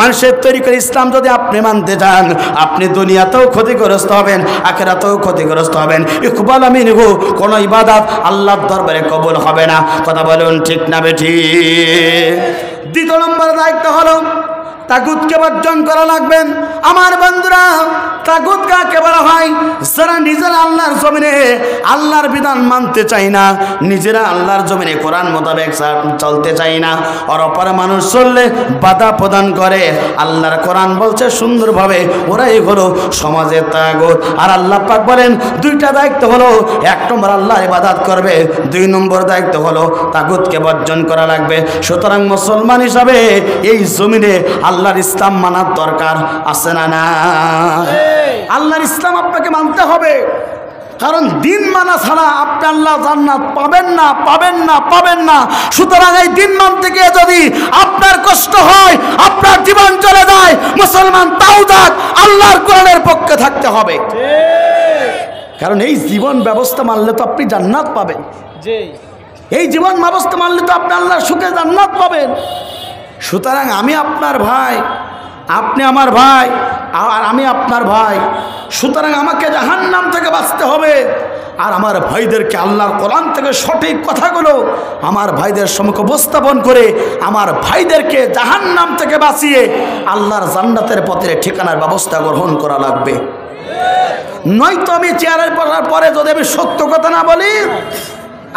মানুষের তৈরি করে ইসলাম যদি আপনি মানতে চান, আপনি দুনিয়াতেও ক্ষতিগ্রস্ত হবেন, আখিরাতেও ক্ষতিগ্রস্ত হবেন। ইকবাল মিনহু, কোন ইবাদত আল্লাহর দরবারে কবুল হবে না। কথা বলুন ঠিক না বেঠিক? 2 নম্বর দায়িত্ব হলো তাগুতকে বর্জন করা লাগবেন। আমার বন্ধুরা, তাগুত কাকে বলা হয়? যারা নিজেরা আল্লাহর জমিনে আল্লাহর বিধান মানতে চায় না, নিজেরা আল্লাহর জমিনে কোরআন মোতাবেক চলতে চায় না, আর অপর মানুষ চললে বাধা প্রদান করে। আল্লাহর কোরআন বলছে সুন্দরভাবে, ওরাই হলো সমাজের তাগুত। আর আল্লাহ পাক বলেন 2টা দায়িত্ব হলো, 1 নম্বর আল্লাহর ইবাদত করবে, 2 নম্বর দায়িত্ব হলো তাগুতকে বর্জন করা লাগবে। সুতরাং মুসলমান হিসাবে এই জমিনে আল্লাহর ইসলাম মানার দরকার আছে না? না, আল্লাহর ইসলাম আপনাকে মানতে হবে, কারণ দিন মানা ছাড়া আপনি আল্লাহ জান্নাত পাবেন না, পাবেন না, পাবেন না। সুতরাং এই দিন মানতে গিয়ে যদি আপনার কষ্ট হয়, আপনার জীবন চলে যায়, মুসলমান তাও যাক, আল্লাহর কোরআনের পক্ষে থাকতে হবে। কারণ এই জীবন ব্যবস্থা মানলে তো আপনি জান্নাত পাবেন। এই জীবন ব্যবস্থা মানলে তো আপনি আল্লাহর সুখে জান্নাত পাবেন। সুতরাং আমি আপনার ভাই, আপনি আমার ভাই, আর আমি আপনার ভাই। সুতরাং আমাকে জাহান্নাম থেকে বাঁচতে হবে, আর আমার ভাইদেরকে আল্লাহর কোরআন থেকে সঠিক কথাগুলো আমার ভাইদের সম্মুখে উপস্থাপন করে আমার ভাইদেরকে জাহান্নাম থেকে বাঁচিয়ে আল্লাহর জান্নাতের পথে ঠিকানার ব্যবস্থা গ্রহণ করা লাগবে। নয়তো আমি চেয়ারের বসার পরে যদি আমি সত্য কথা না বলি,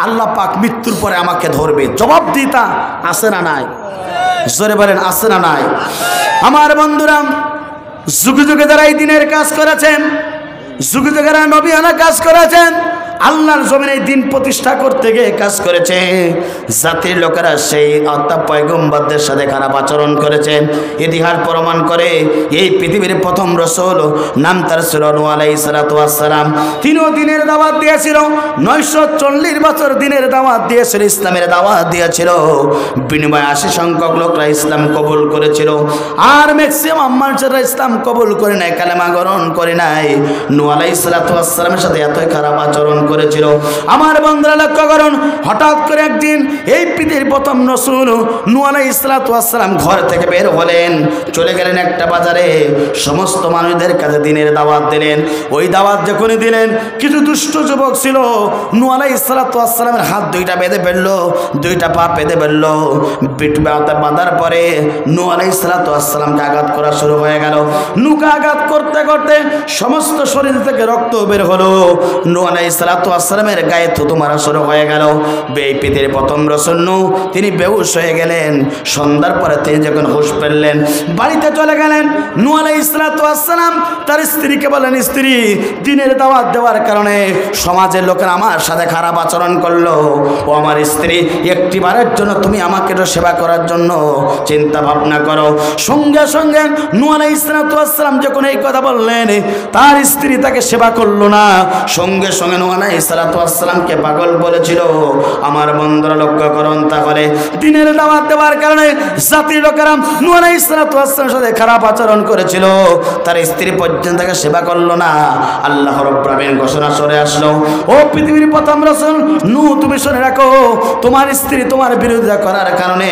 আল্লাহ পাক মৃত্যুর পরে আমাকে ধরবে। জবাবদিহিতা আছে না নাই? জোরে বলেন আছে না নাই? আমার বন্ধুরা, যুগে যুগে যারা এই দিনের কাজ করেছেন, যুগে যুগে যারা নবীয়ানা কাজ করেছেন, আল্লাহর জমিনে দিন প্রতিষ্ঠা করতে গিয়ে কাজ করেছে, জাতির লোকেরা সেই অর্থাৎ পয়গম্বরদের সাথে খারাপ আচরণ করেছে। ইতিহাস প্রমাণ করে এই পৃথিবীর প্রথম রাসূল, নাম তার ছিল নূহ আলাইহিস সালাতু ওয়াস সালাম। তিনিও দিনের দাওয়াত দিয়েছিল, 940 বছর দিনের দাওয়াত দিয়েছিল, ইসলামের দাওয়াত দিয়েছিল। বিনিময়ে 80 সংখ্যক লোকরা ইসলাম কবুল করেছিল, আর ম্যাক্সিমাম মানুষেরা ইসলাম কবুল করে নাই, কালেমা গ্রহণ করে নাই। নূহ আলাইহিস সালাতু ওয়াস সালামের সাথে এতই খারাপ আচরণ করেছিল। আমার বন্ধুরা লক্ষ্য করুন, হঠাৎ করে একদিন এই পৃথিবীর প্রথম রাসূল নূহ আলাইহিস সালাতু ওয়াস সালাম ঘর থেকে বের হলেন, চলে গেলেন একটা বাজারে, সমস্ত মানুষদের কাছে দিনের দাওয়াত দিলেন। ওই দাওয়াত যখনই দিলেন, কিছু দুষ্ট যুবক ছিল, নূহ আলাইহিস সালাতু ওয়াস সালামের হাত দুইটা বেঁধে ফেললো, দুইটা পা বেঁধে ফেললো। পিঠ বাঁধার পরে নূহ আলাইহিস সালাতু ওয়াস সালামকে আঘাত করা শুরু হয়ে গেল। নূহকে আঘাত করতে করতে সমস্ত শরীর থেকে রক্ত বের হলো। নূহ আলাইহিস সালাতু ওয়াস সালামের গায়ে থুতু মারা শুরু হয়ে গেল। এই পৃথিবীর প্রথম রাসূল নূহ, তিনি বেহুশ হয়ে গেলেন। সন্ধ্যার পরে তিনি যখন হুঁশ পেলেন, বাড়িতে চলে গেলেন। নূহ আলাইহিস সালাতু ওয়াস সালাম তার স্ত্রীকে বলেন, স্ত্রী, দিনের দাওয়াত দেওয়ার কারণে সমাজের লোকেরা আমার সাথে খারাপ আচরণ করলো। ও আমার স্ত্রী, একটিবারের জন্য তুমি আমাকে তো সেবা করার জন্য চিন্তা ভাবনা করো। সঙ্গে সঙ্গে নূহ আলাইহিস সালাতু ওয়াস সালাম যখন এই কথা বললেন, তার স্ত্রী তাকে সেবা করলো না। সঙ্গে সঙ্গে নূহ আলাইহিস সালাতু ওয়াস সালামকে পাগল বলেছিল। আমার বন্ধুরা লক্ষ্য করুন, তাহলে দিনের দাওয়াত দেওয়ার কারণে জাতির লোকেরা নূহ আলাইহিস সালাতু ওয়াস সালামের সাথে খারাপ আচরণ করেছিল, তার স্ত্রী পর্যন্ত তাকে সেবা করলো না। আল্লাহ রাব্বুল আলামিন ঘোষণা করে আসলো, ও পৃথিবীর প্রথম রাসূল নূহ, তুমি শুনে রাখো, তোমার স্ত্রী তোমার বিরোধিতা করার কারণে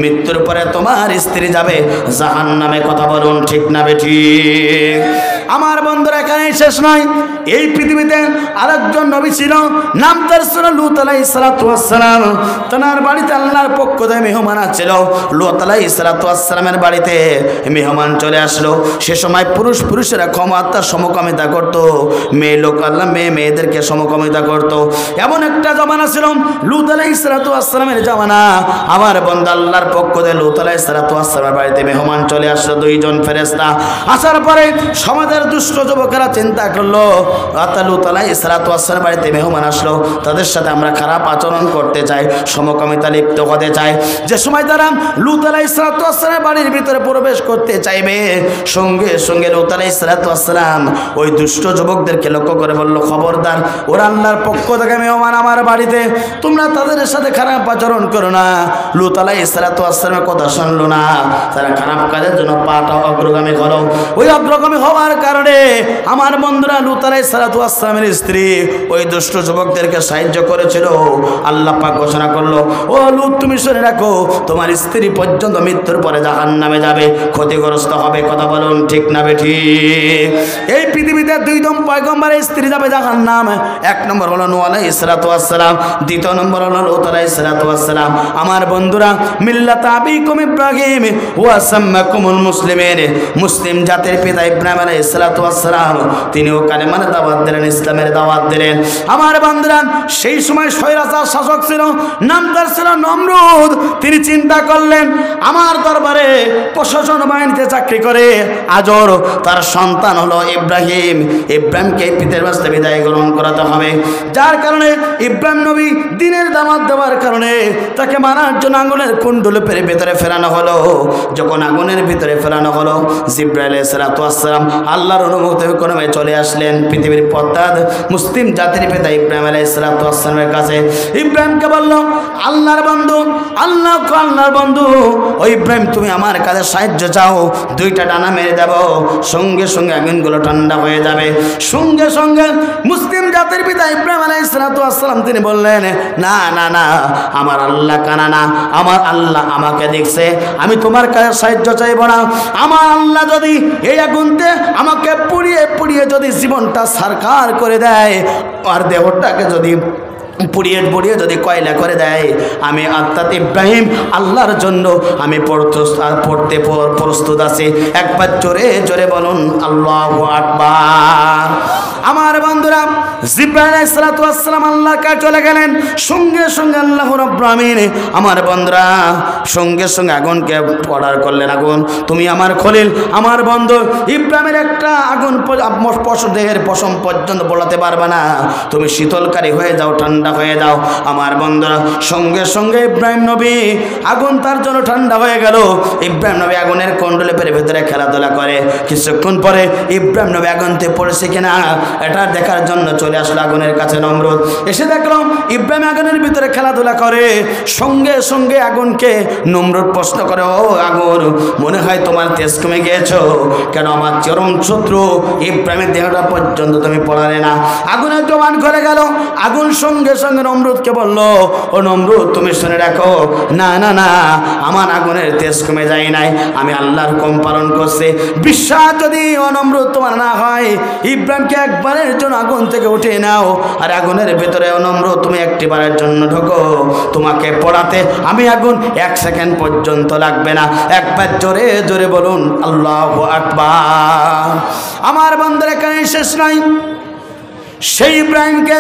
মৃত্যুর পরে তোমার স্ত্রী যাবে জাহান্নামে। কথা বলুন ঠিক না বেঠিক? আমার বন্ধুরা, এখানেই শেষ নয়। এই পৃথিবীতে আরেকজন নবী ছিল, নাম তার ছিল লূত আলাইহিস সালাতু ওয়াস সালাম। তার বাড়িতে আল্লাহর পক্ষ থেকে মেহমান ছিল। লূত আলাইহিস সালাতু ওয়াস সালামের বাড়িতে মেহমান চলে আসলো। সে সময় পুরুষেরা ক্ষমতার সমকামিতা করতো, মেয়ে লোক আল্লাহ মেয়েদেরকে সমকামিতা করতো। এমন একটা জামানা ছিল লূত আলাইহিস সালাতু ওয়াস সালামের জামানা। আমার বন্ধু, আল্লাহর পক্ষ থেকে লূত আলাইহিস সালাতু ওয়াস সালামের বাড়িতে মেহমান চলে আসলো, দুইজন ফেরেশতা। আসার পরে সমাজের দুষ্ট যুবকেরা চিন্তা করলো, লূত আলাইহিস সালাতু ওয়াস সালামের বাড়িতে মেহমান আসলো, তাদের সাথে আমরা খারাপ আচরণ করতে চাই, সমকামিতা লিপ্ত হতে চাই। যে সময় তারা লূত আলাইহিস সালাতু ওয়াস সালামের বাড়ির ভিতরে প্রবেশ করতে চাইবে, সঙ্গে সঙ্গে লূত আলাইহিস সালাতু ওয়াস সালাম ওই দুষ্ট যুবকদেরকে লক্ষ্য করে বলল, খবরদার, ওরা আল্লাহর পক্ষ থেকে মেহমান আমার বাড়িতে, তোমরা তাদের সাথে খারাপ আচরণ করো না। লূত আলাইহিস সালাতু ওয়াস সালামের কথা শুনলো না। তারা খারাপ কাজের জন্য পাটা অগ্রগামী হলো। ওই অগ্রগামী হওয়ার কারণে আমার বন্ধুরা, লূত আলাইহিস সালাতু ওয়াস সালামের স্ত্রী ওই দুষ্ট যুবকদেরকে সাহায্য করেছিল। আল্লাহ পাক ঘোষণা করলো, ও লূত, তুমি শুনে রাখো, তোমার স্ত্রী পর্যন্ত মৃত্যুর পরে জাহান্নামে যাবে, ক্ষতিগ্রস্ত হবে। কথা বলুন ঠিক না বেঠিক? এই পৃথিবীতে দুইজন পয়গম্বরের স্ত্রী যাবে জাহান্নামে। এক নম্বর হলো নূহ আলাইহিস সালাতু ওয়াস সালাম, দ্বিতীয় নম্বর হলো লূত আলাইহিস সালাতু ওয়াস সালাম। আমার বন্ধুরা, মিল্লাত আবিকুম ইব্রাহিম ওয়া সাম্মাকুমুল মুসলিমিন, মুসলিম জাতির পিতা ইব্রাহিম আলাইহিস সালাতু ওয়াস সালাম, তিনিও কালেমার দাওয়াত দিলেন, ইসলামের দাওয়াত দিলেন। আমার বন্ধুরা, সেই সময় স্বৈরাচার শাসক ছিল, নাম তার ছিল নমরুদ। তিনি চিন্তা করলেন, আমার দরবারে প্রশাসন বাহিনীতে চাকরি করে আজর, তার সন্তান হলো ইব্রাহিম, ইব্রাহিমকে পৃথিবীর বাস্তে বিদায় গ্রহণ করাতে হবে। যার কারণে ইব্রাহিম নবী দিনের দাওয়াত দেওয়ার কারণে তাকে মারার জন্য আগুনের কুণ্ডুল পেরে ভেতরে ফেরানো হলো। যখন আগুনের ভিতরে ফেরানো হলো, জিবরাইল আলাইহিস সালাতু ওয়াস সালাম আল্লাহর অনুমতি ক্রমে চলে আসলেন পৃথিবীর প্রত্যাদ মুসলিম জাতির পিতা ইব্রাহিম আলাইহিস সালাতু ওয়াস সালামের কাছে। ইব্রাহিমকে বলল, আল্লাহর বন্ধু, আল্লাহর বন্ধু, ও ইব্রাহিম, তুমি আমার কাছে সাহায্য চাও, দুইটা ডানা মেরে দেব, সঙ্গে সঙ্গে আগুনগুলো ঠান্ডা হয়ে যাবে। সঙ্গে সঙ্গে মুসলিম জাতির পিতা ইব্রাহিম আলাইহিস সালাতু ওয়াস সালাম তিনি বললেন, না না না, আমার আল্লাহ কানা না, আমার আল্লাহ আমাকে দেখছে, আমি তোমার কাছে সাহায্য চাইব না। আমার আল্লাহ যদি এই আগুনতে আমাকে পুড়িয়ে পুড়িয়ে যদি জীবনটা সারকার করে দেয়, আর দেহটাকে যদি পুড়িয়ে পুড়িয়ে যদি কয়লা করে দেয়, আমি অর্থাৎ ইব্রাহিম আল্লাহর জন্য আমি পড়তে প্রস্তুত আছি। একবার জোরে জোরে বলুন আল্লাহু আকবার। আমার বন্ধুরা, জিবরাইল আলাইহিস সালাতু ওয়াস সালাম আল্লাহর কাছে চলে গেলেন। সঙ্গে সঙ্গে আল্লাহ রাব্বুল আমিন আমার বন্ধুরা সঙ্গে সঙ্গে আগুনকে অর্ডার করলেন, আগুন তুমি আমার খলিল, আমার বন্ধু ইব্রাহিমের একটা আগুন দেহের পশম পর্যন্ত বলাতে পারবে না, তুমি শীতলকারী হয়ে যাও, ঠান্ডা হয়ে যাও। আমার বন্ধুরা, সঙ্গে সঙ্গে ইব্রাহিম নবী আগুন তার জন্য ঠান্ডা হয়ে গেল। ইব্রাহিম নবী আগুনের কুণ্ডলে পেরে ভেতরে খেলাধুলা করে। কিছুক্ষণ পরে ইব্রাহিম নবী আগুনতে পড়েছে কিনা এটা দেখার জন্য চলে চলে আসলো আগুনের কাছে নমরুদ। এসে দেখলাম ইব্রাহিম আগুনের ভিতরে খেলাধুলা করে। সঙ্গে সঙ্গে আগুনকে নমরুদ প্রশ্ন করে, ও আগুন, মনে হয় তোমার তেজ কমে গিয়েছো কেন? আমার চরম শত্রু ইব্রাহিমের দেহটা পর্যন্ত তুমি পড়ালে না। আগুনের জবান করে গেল। আগুন সঙ্গে সঙ্গে নমরুদকে বলল, ও নমরুদ, তুমি শুনে রাখো, না না না, আমার আগুনের তেজ কমে যায় নাই, আমি আল্লাহর হুকুম পালন করছি। বিশ্বাস যদি ও নমরুদ তোমার না হয়, ইব্রাহিমকে একবারের জন্য আগুন থেকে উঠিয়ে নাও, আর আগুনের ভেতরে ও নমরুদ তুমি একটিবারের জন্য ঢোকো, তোমাকে পড়াতে আমি আগুন 1 সেকেন্ড পর্যন্ত লাগবে না। একবার জোরে জোরে বলুন আল্লাহু আকবার। আমার বন্ধুরা এখানে শেষ নাই। সেই ইব্রাহিমকে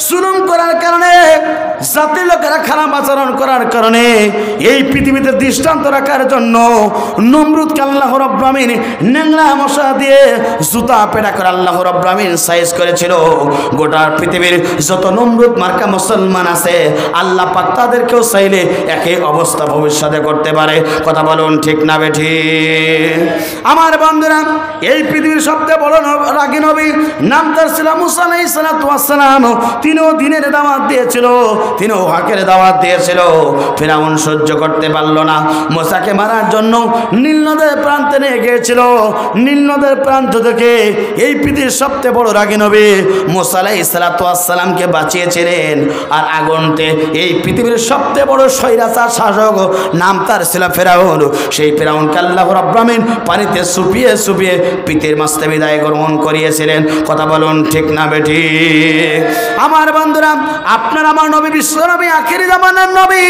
জুলুম করার কারণে, জাতির লোকেরা খারাপ আচরণ করার কারণে, এই পৃথিবীতে দৃষ্টান্ত রাখার জন্য নমরুদকে আল্লাহ রাব্বুল আমিন ন্যাংরা মশা দিয়ে জুতা পেটা করে আল্লাহ রাব্বুল আমিন সাইজ করেছিল। গোটা পৃথিবীর যত নমরুদ মার্কা মুসলমান আছে, আল্লাহ পাক তাদেরকেও চাইলে একই অবস্থা ভবিষ্যতে করতে পারে। কথা বলুন ঠিক না বেঠিক? আমার বন্ধুরা, এই পৃথিবীর সবচেয়ে বড় রাগী নবী, নাম তার ছিল মুসা আলাইহিস সালাম। তিনিও দিনের দাওয়াত দিয়েছিল, তিনিও হকের দাওয়াত দিয়েছিল। ফিরআউন সহ্য করতে পারল না, মুসাকে মারার জন্য নীল নদের প্রান্তে নিয়ে গিয়েছিল। নীল নদের প্রান্ত থেকে এই পৃথিবীর সবচেয়ে বড় রাগী নবী মুসা আলাইহিস সালামকে বাঁচিয়েছিলেন। আর আগুনতে এই পৃথিবীর সবচেয়ে বড় স্বৈরাচার শাসক, নাম তার ছিল ফিরআউন। সেই ফিরআউনকে আল্লাহ রাব্বুল আমিন পানিতে চুপিয়ে চুপিয়ে পৃথিবীর মাঝে বিদায় গ্রহণ করিয়েছিলেন। কথা বলুন ঠিক না বেঠিক? আমার বন্ধুরা, আপনার আমার নবী, বিশ্ব নবী, আখিরি জামানার নবী,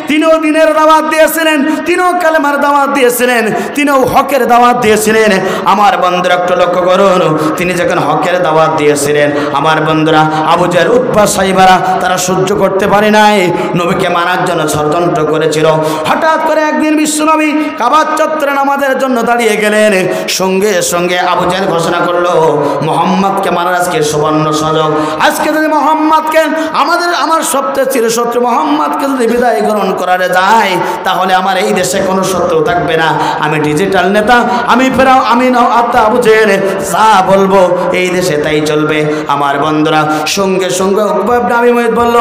তিনিও দিনের দাওয়াত দিয়েছিলেন, তিনিও কালেমার দাওয়াত দিয়েছিলেন, তিনিও হকের দাওয়াত দিয়েছিলেন। আমার বন্ধুরা একটু লক্ষ্য করুন, তিনি যখন হকের দাওয়াত দিয়েছিলেন, আমার বন্ধুরা আবু জাহেল, উতবা, সাইবারা তারা সহ্য করতে পারে নাই, নবীকে মারার জন্য ষড়যন্ত্র করেছিল। হঠাৎ করে একদিন বিশ্ব নবী কাবার চত্বরে নামাজের জন্য দাঁড়িয়ে গেলেন। সঙ্গে সঙ্গে আবু জাহেল ঘোষণা করলো, মুহাম্মদকে মারার আজকে সুবর্ণ সুযোগ। আজকে যদি মুহাম্মদকে আমার সবচেয়ে চিরশত্রু মুহাম্মদকে যদি বিদায় গ্রহণ করারে যায়, তাহলে আমার এই দেশে কোনো শত্রু থাকবে না। আমি ডিজিটাল নেতা, আমি ফেরাও, আমি আবু জাহেল যা বলবো এই দেশে তাই চলবে। আমার বন্ধুরা, সঙ্গে সঙ্গে উকবা ইবনে আবি মুয়াইত বলল,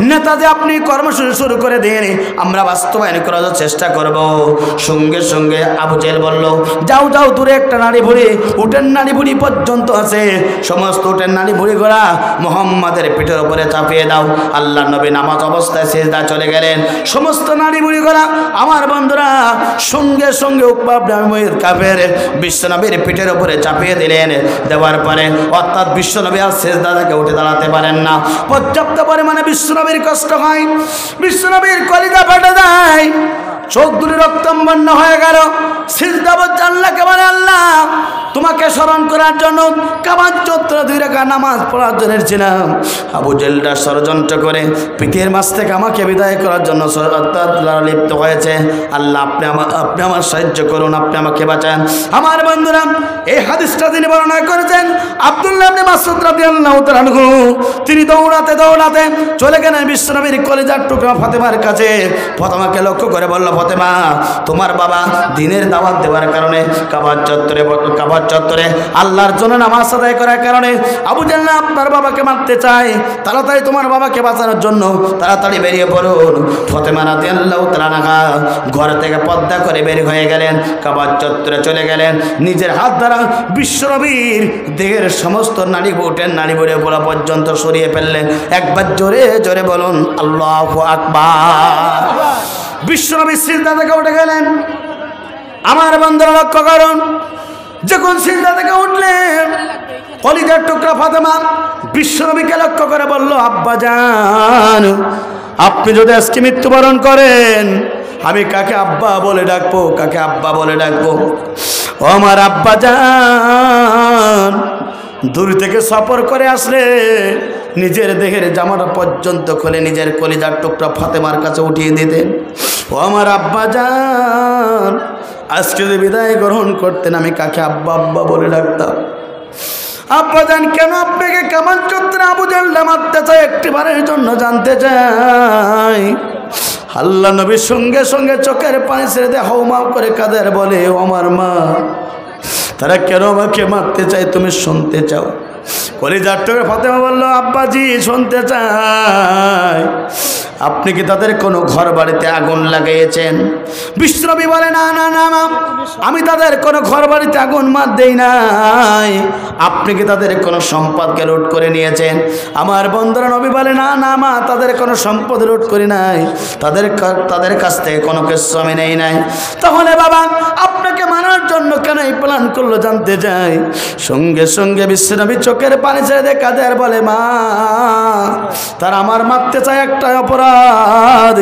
নেতাজি আপনি কর্মসূচি শুরু করে দিন, আমরা বাস্তবায়ন করার চেষ্টা করব। সঙ্গে সঙ্গে আবু জাহেল বলল, যাও যাও, দূরে একটা নাড়ি ভুড়ি, উটের নাড়ি ভুড়ি পর্যন্ত আছে, সমস্ত উটের নাড়ি ভুড়ি গোড়া মুহাম্মাদের পিঠের উপরে চাপিয়ে দাও। আল্লাহ নবী নামাজ অবস্থায় সিজদা চলে গেলেন। সমস্ত নাড়ি ভুড়ি গোড়া আমার বন্ধুরা সঙ্গে সঙ্গে উকবা ইবনে আবি মুয়াইত কাফের বিশ্বনবীর পিঠের উপরে চাপিয়ে দিলেন। দেওয়ার পরে অর্থাৎ বিশ্বনবী আর সিজদা থেকে উঠে দাঁড়াতে পারেন না। পর্যাপ্ত পরিমাণে বিশ্বনবীর কষ্ট হয়, বিশ্বনবীর কলিজা ফেটে যায়, চোখ দুটি রক্তবর্ণ হয়ে গেল। সিজদা করছে আল্লাহকে, বলে আল্লাহ তোমাকে স্মরণ করার জন্য কাবার চত্বরে 2 রাকাত নামাজ পড়ার জন্য ছিলাম। আবু জাহেলরা ষড়যন্ত্র করে পৃথিবীর মাঝ থেকে আমাকে বিদায় করার জন্য লিপ্ত হয়েছে। আল্লাহ আপনি আমার সাহায্য করুন, আপনি আমাকে বাঁচান। আমার বন্ধুরা, এই হাদিসটা তিনি বর্ণনা করেছেন আব্দুল্লাহ ইবনে মাসউদ রাদিয়াল্লাহু তাআলা আনহু। তিনি দৌড়াতে দৌড়াতে চলে গেলেন বিশ্বনবীর কলিজার টুকরা ফাতেমার কাছে। ফাতেমাকে লক্ষ্য করে বলল, ফাতেমা, তোমার বাবা দিনের দাওয়াত দেওয়ার কারণে কাবার চত্বরে আল্লাহর জন্য নামাজ আদায় করার কারণে আবু জাহেল আপনার বাবাকে মারতে চায়, তাড়াতাড়ি তোমার বাবাকে বাঁচানোর জন্য তাড়াতাড়ি বেরিয়ে পড়ুন। ফাতেমা রাদিয়াল্লাহু তাআলা আনহা ঘর থেকে পর্দা করে বের হয়ে গেলেন, কাবার চত্বরে চলে গেলেন। নিজের হাত দ্বারা বিশ্বনবীর দেহের সমস্ত নাড়ি বুটের নাড়ি বুড়ে বলা পর্যন্ত সরিয়ে ফেললেন। একবার জোরে জোরে বলুন আল্লাহু আকবার। বিশ্বনবী সিজদা থেকে উঠে গেলেন। আমার বন্ধুরা লক্ষ্য করুন, যখন সিজদা থেকে উঠলেন, কলিজার টুকরা ফাতেমা বিশ্বনবীকে লক্ষ্য করে বলল, আব্বাজান, আপনি যদি আজকে মৃত্যুবরণ করেন, আমি কাকে আব্বা বলে ডাকবো, কাকে আব্বা বলে ডাকবো? ও আমার আব্বাজান, দূর থেকে সফর করে আসলে নিজের দেহের জামাটা পর্যন্ত খুলে নিজের কলিজার টুকরা ফাতেমার কাছে উঠিয়ে দিতেন। ও আমার আব্বাজান, আজকে যদি বিদায় গ্রহণ করতেন, আমি কাকে আব্বা আব্বা বলে ডাকতাম? আব্বাজান, কেন আপনাকে কামান চত্বরে আবু জাহেল মারতে চাই একটিবারের জন্য জানতে চাই। আল্লাহ নবী সঙ্গে সঙ্গে চোখের পানি ছেড়ে দিয়ে হাউমাউ করে কাঁদের বলে, ও আমার মা, তারা কেন আমাকে মারতে চায় তুমি শুনতে চাও? কলিজার টুকরা ফাতেমা বলল, আব্বাজি শুনতে চাই, আপনি কি তাদের কোনো ঘর বাড়িতে আগুন লাগিয়েছেন? বিশ্বনবী বলে, না না না না, আমি তাদের কোনো ঘর বাড়িতে আগুন মার দেই নাই। আপনি কি তাদের কোনো সম্পদকে লুট করে নিয়েছেন? আমার বন্ধুরা নবী বলে, না না মা, তাদের কোনো সম্পদ লুট করি নাই, তাদের কাছ থেকে কোনো কিছু আমি নেই নাই। তাহলে বাবা আপনাকে মারার জন্য কেন এই প্ল্যান করলো জানতে চাই। সঙ্গে সঙ্গে বিশ্বনবী চোখের পানি ছেড়ে দিয়ে কাঁদে আর বলে, মা, তারা আমার মারতে চায় একটা অপরাধ।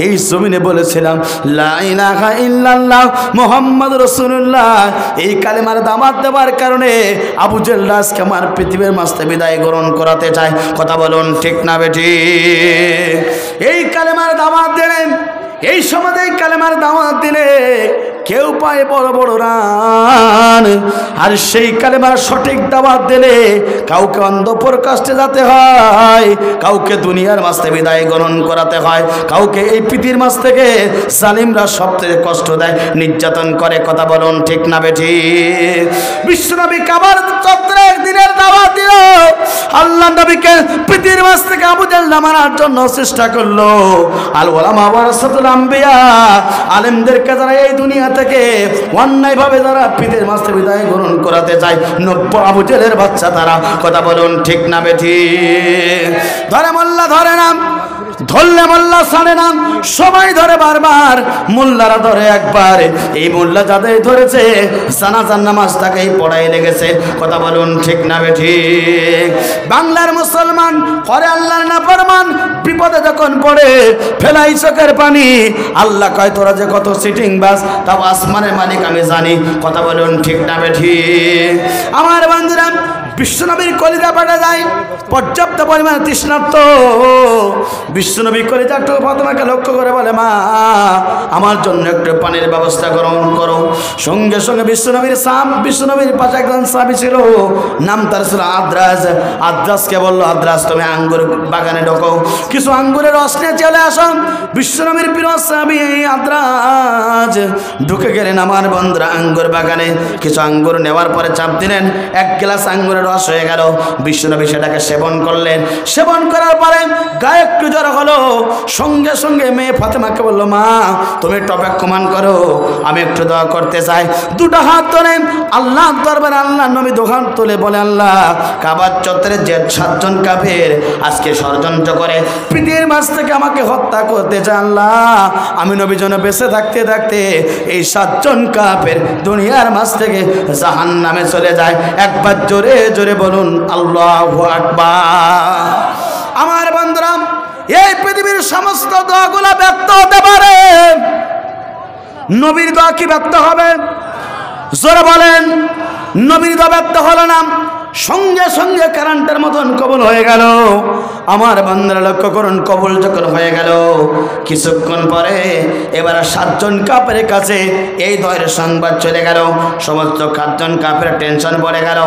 এই জমিনে বলেছিলাম লা ইলাহা ইল্লাল্লাহ মুহাম্মদ রাসূলুল্লাহ, এই কালেমার দাওয়াত দেওয়ার কারণে আবু জেহেল আজকে আমার পৃথিবীর মাঝ থেকে বিদায় গ্রহণ করাতে চায়। কথা বলুন ঠিক না বেটি? এই কালেমার দাওয়াত দিলেন, এই সমাজে কালেমার দাওয়াত দিলে কেউ পায় বড় বড় রান, আর সেই কালেমার সঠিক দাওয়াত দিলে কাউকে অন্ধকার কাষ্টে যেতে হয়, কাউকে দুনিয়ার মাঝ থেকে বিদায় গ্রহণ করাতে হয়, কাউকে এই পৃথিবীর মাঝ থেকে জালিমরা সবথেকে কষ্ট দেয়, নির্যাতন করে। কথা বলুন ঠিক না বেটি? বিশ্বনবী কাবার চত্বরে একদিনের দাওয়াত দিল, আল্লাহ নবীকে পৃথিবীর মাঝ থেকে আবু জেহেল মারার জন্য চেষ্টা করলো। আল উলামা ওয়ারাসাতুল আম্বিয়া, আলেমদেরকে যারা এই দুনিয়া থেকে অন্যায়ভাবে যারা পৃথিবীর মাঝ থেকে বিদায় গ্রহণ করাতে চায়, নব্য আবু জেহেলের বাচ্চা তারা। কথা বলুন ঠিক না বেটি? ধরে মোল্লা ধরে না, ধরলে মোল্লা ছাড়ে না, সবাই ধরে বারবার, মোল্লারা ধরে একবার। এই মোল্লা যাদের ধরেছে জানাজার নামাজ তাকেই পড়াই লেগেছে। কথা বলুন ঠিক না বেটি? বাংলার মুসলমান করে আল্লাহর নাফরমান, বিপদে যখন পড়ে ফেলাই চোখের পানি। আল্লাহ কয়, তোরা যে কত সিটিং বাস, তাও আসমানের মালিক আমি জানি। কথা বলুন ঠিক না বেটি? আমার বন্ধুরা, বিশ্বনবীর কলিজা পাঠা যায়, পর্যাপ্ত পরিমাণে তৃষ্ণার্ত। বিশ্বনবী কলিজা একটু ফাতেমাকে লক্ষ্য করে বলে, মা, আমার জন্য একটু পানির ব্যবস্থা গ্রহণ করো। সঙ্গে সঙ্গে বিশ্বনবীর পাশে একজন সাহাবী ছিল, নাম তার ছিল আদ্রাজ। আদ্রাজকে বললো, আদ্রাজ তুমি আঙ্গুর বাগানে ঢোকো, কিছু আঙ্গুরের রস নিয়ে চলে আসো। বিশ্বনবীর প্রিয় সাহাবী আদ্রাজ ঢুকে গেলেন আমার বন্ধুরা আঙ্গুর বাগানে। কিছু আঙ্গুর নেওয়ার পরে চাপ দিলেন, এক গ্লাস আঙ্গুরের রস হয়ে গেল। বিশ্বনবী সেটাকে সেবন করলেন। সেবন করার পরে গায়ে একটু জ্বর হলো। সঙ্গে সঙ্গে মেয়ে ফাতেমাকে বললো, মা, তুমি একটু অপেক্ষমান করো, আমি একটু দোয়া করতে চাই। দুটো হাত ধরে আল্লাহর দরবারে আল্লাহ নবী দোকান তুলে বলে, আল্লাহ, কাবার চত্বরে যে 7 জন কাফের আজকে ষড়যন্ত্র করে পৃথিবীর মাঝ থেকে আমাকে হত্যা করতে চায়, আল্লাহ, আমি নবী যেন বেঁচে থাকতে থাকতে এই 7 জন কাফের দুনিয়ার মাঝ থেকে জাহান্নামে চলে যায়। একবার জোরে জোরে বলুন আল্লাহু আকবার। আমার বন্ধুরা, এই পৃথিবীর সমস্ত দোয়াগুলো ব্যর্থ হতে পারে, নবীর দোয়া কি ব্যর্থ হবে? জোরে বলেন। নবীর দোয়া ব্যর্থ হলো না, সঙ্গে সঙ্গে কারেন্টের মতন কবুল হয়ে গেল। আমার বান্দারা লক্ষ্য করুন, কবুল যখন হয়ে গেল, কিছুক্ষণ পরে এবার 7 জন কাফের কাছে এই দয়ের সংবাদ চলে গেল। সমস্ত 7 জন কাফের টেনশন পড়ে গেল।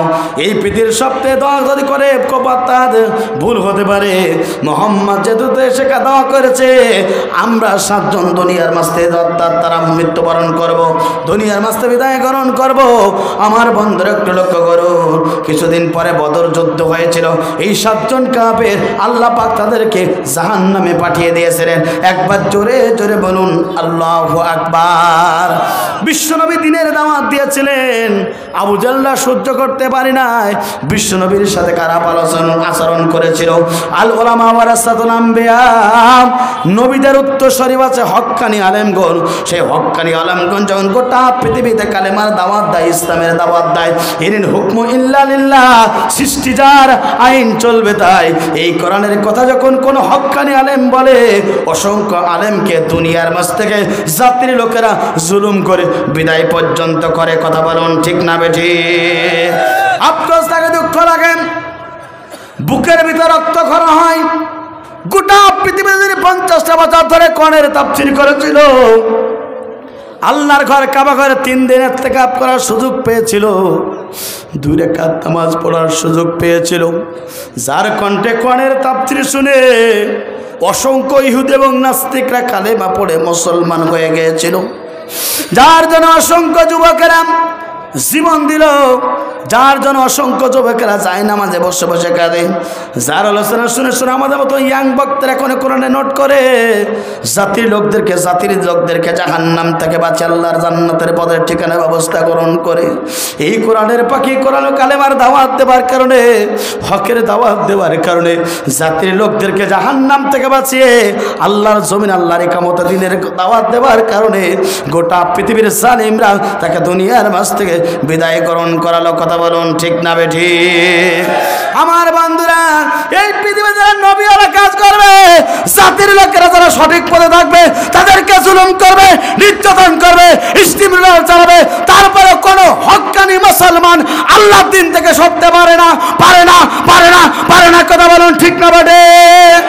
এই পৃথিবীর সবচেয়ে দোয়া যদি করে কপাত ভুল হতে পারে, মোহাম্মদ যেহেতু এসে দোয়া করেছে, আমরা 7 জন দুনিয়ার মাঝে তারা মৃত্যুবরণ করব, দুনিয়ার মাঝে বিদায় গ্রহণ করব। আমার বন্ধুরা একটু লক্ষ্য করুন, কিছুদিন পরে বদর যুদ্ধ হয়েছিল। এই 7 জন কাফের আল্লাহ পাক তাদেরকে জাহান্নামে পাঠিয়ে দিয়েছিলেন। একবার জোরে জোরে বলুন আল্লাহু আকবার। বিশ্বনবী দিনের দাওয়াত দিয়েছিলেন, আবু জেহেল সহ্য করতে পারি নাই। বিশ্বনবীর সাথে খারাপ আচরণ করেছিল। আল উলামা ওয়ারাসাতুল আম্বিয়া, নবীদের উত্তরসূরি আছে হক্কানি আলেমগণ। সেই হক্কানি আলেমগণ যখন গোটা পৃথিবীতে কালেমার দাওয়াত দেয়, ইসলামের দাওয়াত দেয়, ইনিন হুকমু ইল্লা লিল্লাহ, সৃষ্টি যার, আইন চলবে তাই। এই কোরআনের কথা যখন কোন হক্কানি আলেম বলে, অসংখ্য আলেমকে দুনিয়ার মাঝ থেকে জাতির লোকেরা জুলুম করে বিদায় পর্যন্ত করে। কথা বলুন ঠিক না বেঠি? আফসোস লাগে, দুঃখ লাগে, বুকের ভিতর রক্ত খরা হয়। গোটা পৃথিবীতে 50টা বছর ধরে কোরআনের তাফসীর করেছিল। আল্লাহর ঘর কাবা ঘরে 3 দিন ইতিকাফ করার সুযোগ পেয়েছিল, 2 রাকাত নামাজ পড়ার সুযোগ পেয়েছিল। যার কণ্ঠে কোরআনের তাফসীর শুনে অসংখ্য ইহুদি এবং নাস্তিকরা কালেমা পড়ে মুসলমান হয়ে গিয়েছিল। যার জন্য অসংখ্য যুবকেরা জীবন দিল। যার জন্য অসংখ্য যুবকেরা যায় নামাজে বসে বসে কাঁদে, যার আলোচনা শুনে শুনে আমাদের মতো ইয়াং বক্তারা কোনে কোরআনে নোট করে জাতির লোকদেরকে জাহান্নাম থেকে বাঁচিয়ে আল্লাহর জান্নাতের পদের ঠিকানা ব্যবস্থা গ্রহণ করে। এই কোরআনের পাখি কোরআন কালেমার দাওয়াত দেওয়ার কারণে, হকের দাওয়াত দেওয়ার কারণে জাতির লোকদেরকে জাহান্নাম থেকে বাঁচিয়ে আল্লাহর জমিন আল্লাহর ইকামতে দ্বীনের দাওয়াত দেওয়ার কারণে গোটা পৃথিবীর জালিমরা তাকে দুনিয়ার মাঝ থেকে বিদায় গ্রহণ করালো। কথা বলুন ঠিক না বেঠিক? আমার বন্ধুরা, এই পৃথিবীতে যারা নবীওয়ালা কাজ করবে, জাতির লোকেরা যারা সঠিক পথে থাকবে, তাদেরকে জুলুম করবে, নির্যাতন করবে, ইস্তিমরার চালাবে, তারপরে কোনো হক্কানি মুসলমান আল্লাহর দিন থেকে সরতে পারে না। কথা বলুন ঠিক না বেঠিক?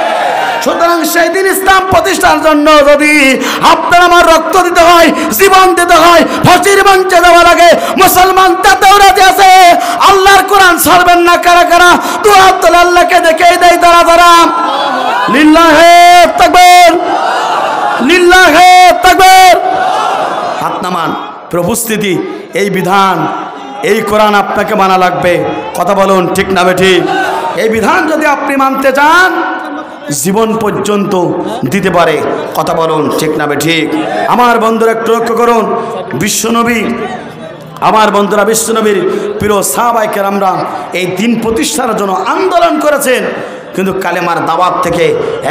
সুতরাং সেই দিন ইসলাম প্রতিষ্ঠার জন্য যদি আপনার আমার রক্ত দিতে হয়, জীবন দিতে হয়, ফাঁসির মঞ্চে দেওয়া লাগে, মুসলমান তাতেও রাজি আছে। আল্লাহর কোরআন ছাড়বেন না কারা কারা? দোয়া তোলে আল্লাহকে দেখেই দেয় তারা। লিল্লাহে তাকবীর, লিল্লাহে তাকবীর। হাত নামান। প্রভুস্থিতি, এই বিধান, এই কোরআন আপনাকে মানা লাগবে। কথা বলুন ঠিক না বেঠিক? এই বিধান যদি আপনি মানতে চান, জীবন পর্যন্ত দিতে পারে। কথা বলুন ঠিক না বেঠিক? আমার বন্ধুরা একটু লক্ষ্য করুন, বিশ্বনবী, আমার বন্ধুরা বিশ্বনবীর প্রিয় সাহাবায়ে কেরামরা এই দিন প্রতিষ্ঠার জন্য আন্দোলন করেছেন, কিন্তু কালেমার দাওয়াত থেকে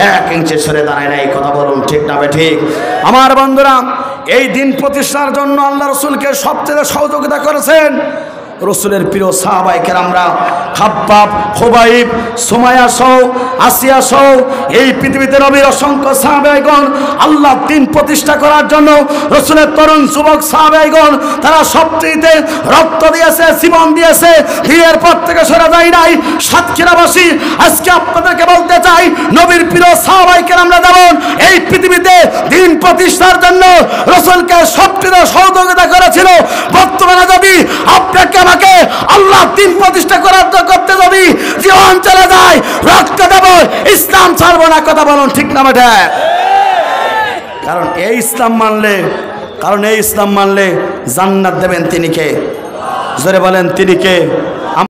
1 ইঞ্চি সরে দাঁড়ায় নাই। কথা বলুন ঠিক না বেঠিক? আমার বন্ধুরা, এই দিন প্রতিষ্ঠার জন্য আল্লাহ রসুলকে সবচেয়ে সহযোগিতা করেছেন রসুলের প্রিয় সাহাবায়ে কেরামরা। খাব্বাব, খুবাইব, সুমাইয়া সহ, আসিয়া সহ এই পৃথিবীতে নবীর অসংখ্য সাহাবাইগণ আল্লাহ দিন প্রতিষ্ঠা করার জন্য, রসুলের তরুণ যুবক সাহাবাইগণ তারা সবচেয়ে রক্ত দিয়েছে, জীবন দিয়েছে, দিনের পর থেকে সরে যায় নাই। সাতক্ষীরাবাসী আজকে আপনাদেরকে বলতে চাই, নবীর প্রিয় সাহাবায়ে কেরামরা যেমন এই পৃথিবীতে দিন প্রতিষ্ঠার জন্য রসুলকে সবচেয়ে সহযোগিতা করেছিল, বর্তমানে যদি আপনাকে আমাকে আল্লাহ দিন প্রতিষ্ঠা করতে যদি জীবন চলে যায়, রক্ত দেব, ইসলাম ছাড়বো না। কথা বলুন ঠিক না বেঠিক? কারণ এই ইসলাম মানলে জান্নাত দেবেন তিনি কে? জোরে বলেন তিনি কে?